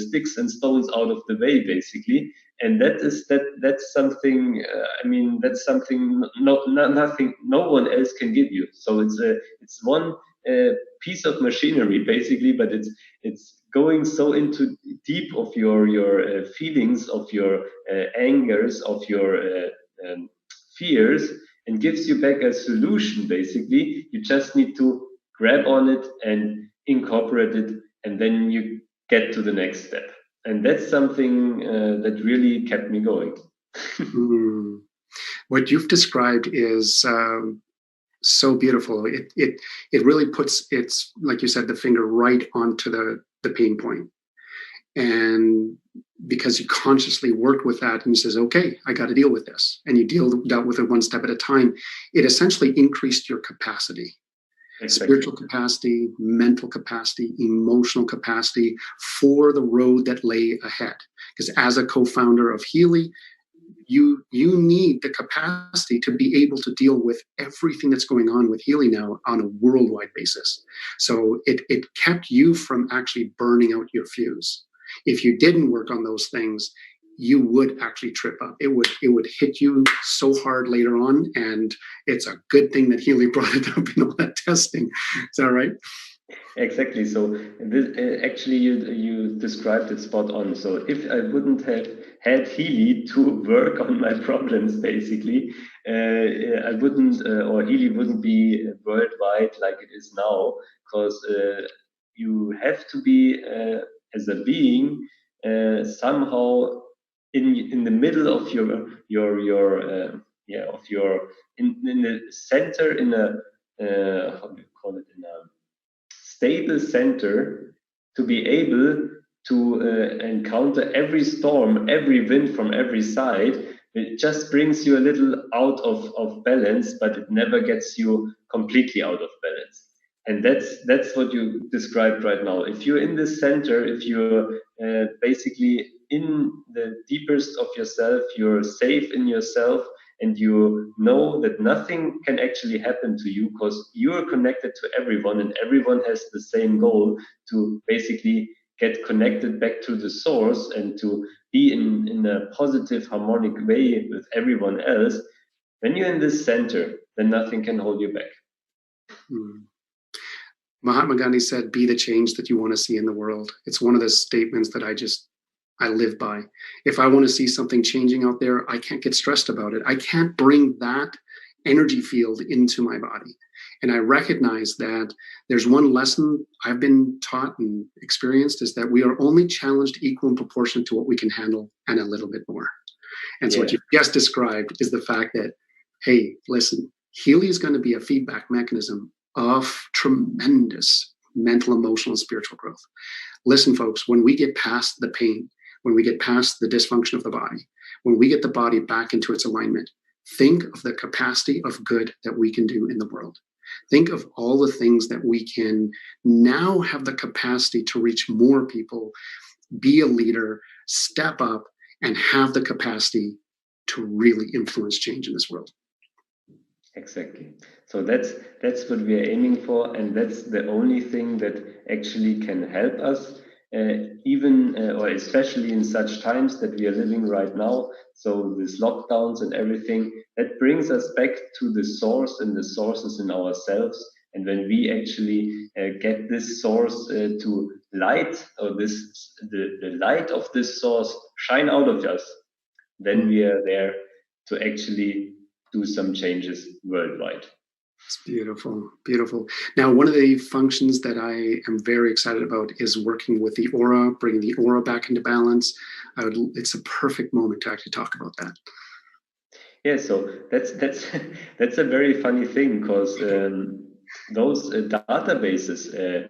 sticks and stones out of the way, basically. And that's something. I mean, that's something nothing, no one else can give you. So it's one piece of machinery, basically, but it's going so into deep of your feelings, of your angers, of your fears, and gives you back a solution. Basically, you just need to grab on it and incorporate it, and then you get to the next step. And that's something that really kept me going. Mm. What you've described is so beautiful. It really puts, it's like you said, the finger right onto the pain point. And because you consciously worked with that and you says, okay, I got to deal with this, and you dealt with it one step at a time, it essentially increased your capacity. Exactly. Spiritual capacity, mental capacity, emotional capacity for the road that lay ahead. Because as a co-founder of Healy, you need the capacity to be able to deal with everything that's going on with Healy now on a worldwide basis. So it kept you from actually burning out your fuse. If you didn't work on those things, you would actually trip up. It would hit you so hard later on, and it's a good thing that Healy brought it up in all that testing. Is that right? Exactly. So this, actually, you described it spot on. So if I wouldn't have had Healy to work on my problems, basically, I wouldn't, or Healy wouldn't be worldwide like it is now, because you have to be as a being somehow in the middle of in the center, in a how do you call it, in a stable center, to be able to encounter every storm, every wind from every side. It just brings you a little out of balance, but it never gets you completely out of balance. And that's what you described right now. If you're in the center, if you're basically in the deepest of yourself, you're safe in yourself, and you know that nothing can actually happen to you because you are connected to everyone, and everyone has the same goal to basically get connected back to the source and to be in a positive, harmonic way with everyone else. When you're in this center, then nothing can hold you back. Mahatma Gandhi said, be the change that you want to see in the world. It's one of the statements that I live by. If I want to see something changing out there, I can't get stressed about it. I can't bring that energy field into my body. And I recognize that there's one lesson I've been taught and experienced, is that we are only challenged equal in proportion to what we can handle, and a little bit more. And so what you've just described is the fact that, hey, listen, Healy is going to be a feedback mechanism of tremendous mental, emotional, and spiritual growth. Listen, folks, when we get past the pain, when we get past the dysfunction of the body, when we get the body back into its alignment, think of the capacity of good that we can do in the world. Think of all the things that we can now have the capacity to reach more people, be a leader, step up, and have the capacity to really influence change in this world. Exactly. So that's what we are aiming for, and that's the only thing that actually can help us, even or especially in such times that we are living right now. So these lockdowns and everything, that brings us back to the source, and the source is in ourselves. And when we actually get this source to light, or the light of this source shine out of us, then we are there to actually do some changes worldwide. It's beautiful, beautiful. Now, one of the functions that I am very excited about is working with the aura, bringing the aura back into balance. It's a perfect moment to actually talk about that. Yeah, so that's that's a very funny thing because those databases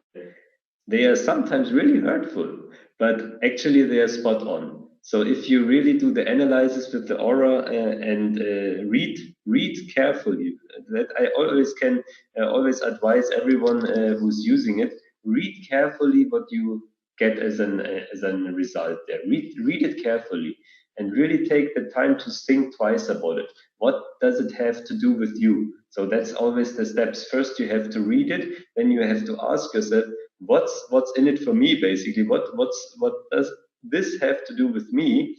they are sometimes really hurtful, but actually they are spot on. So if you really do the analysis with the aura and read carefully, that I always can always advise everyone who's using it, read carefully what you get as an result there. Read it carefully and really take the time to think twice about it. What does it have to do with you? So that's always the steps. First, you have to read it, then you have to ask yourself, what's in it for me, basically. What does this have to do with me?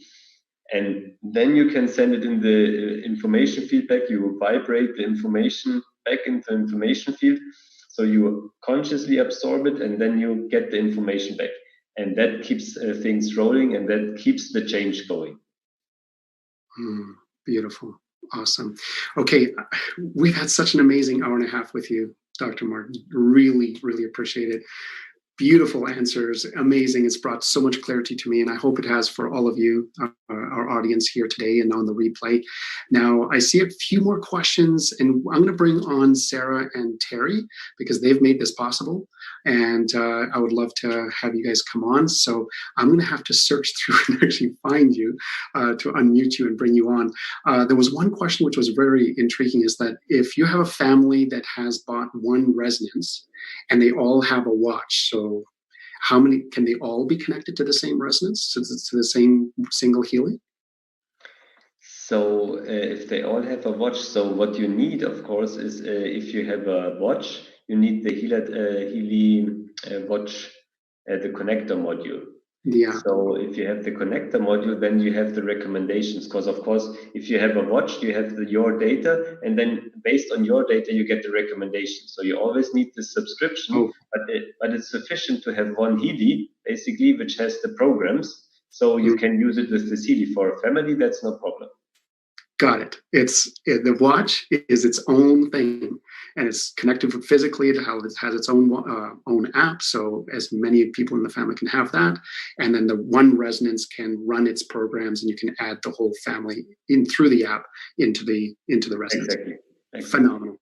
And then you can send it in the information field back. You vibrate the information back into information field, so you consciously absorb it and then you get the information back, and that keeps things rolling, and that keeps the change going. Beautiful. Awesome. Okay. We've had such an amazing hour and a half with you, Dr. Martin. Really, really appreciate it. Beautiful answers, amazing. It's brought so much clarity to me, and I hope it has for all of you, our audience here today and on the replay. Now, I see a few more questions, and I'm going to bring on Sarah and Terry because they've made this possible, and I would love to have you guys come on. So I'm going to have to search through and actually find you to unmute you and bring you on. There was one question which was very intriguing, is that if you have a family that has bought one resonance, and they all have a watch. So how many, can they all be connected to the same resonance, to the same single Healy? So if they all have a watch, so what you need, of course, is if you have a watch, you need the Healy watch, the connector module. Yeah. So if you have the connector module, then you have the recommendations. Because of course, if you have a watch, you have your data, and then based on your data, you get the recommendation. So you always need the subscription, Oh, but it's sufficient to have one Healy, basically, which has the programs. So you can use it with the Healy for a family. That's no problem. got it. The watch is its own thing, and it's connected physically. It has its own app, so as many people in the family can have that. And then the one resonance can run its programs, and you can add the whole family in through the app into the resonance. Exactly. Phenomenal.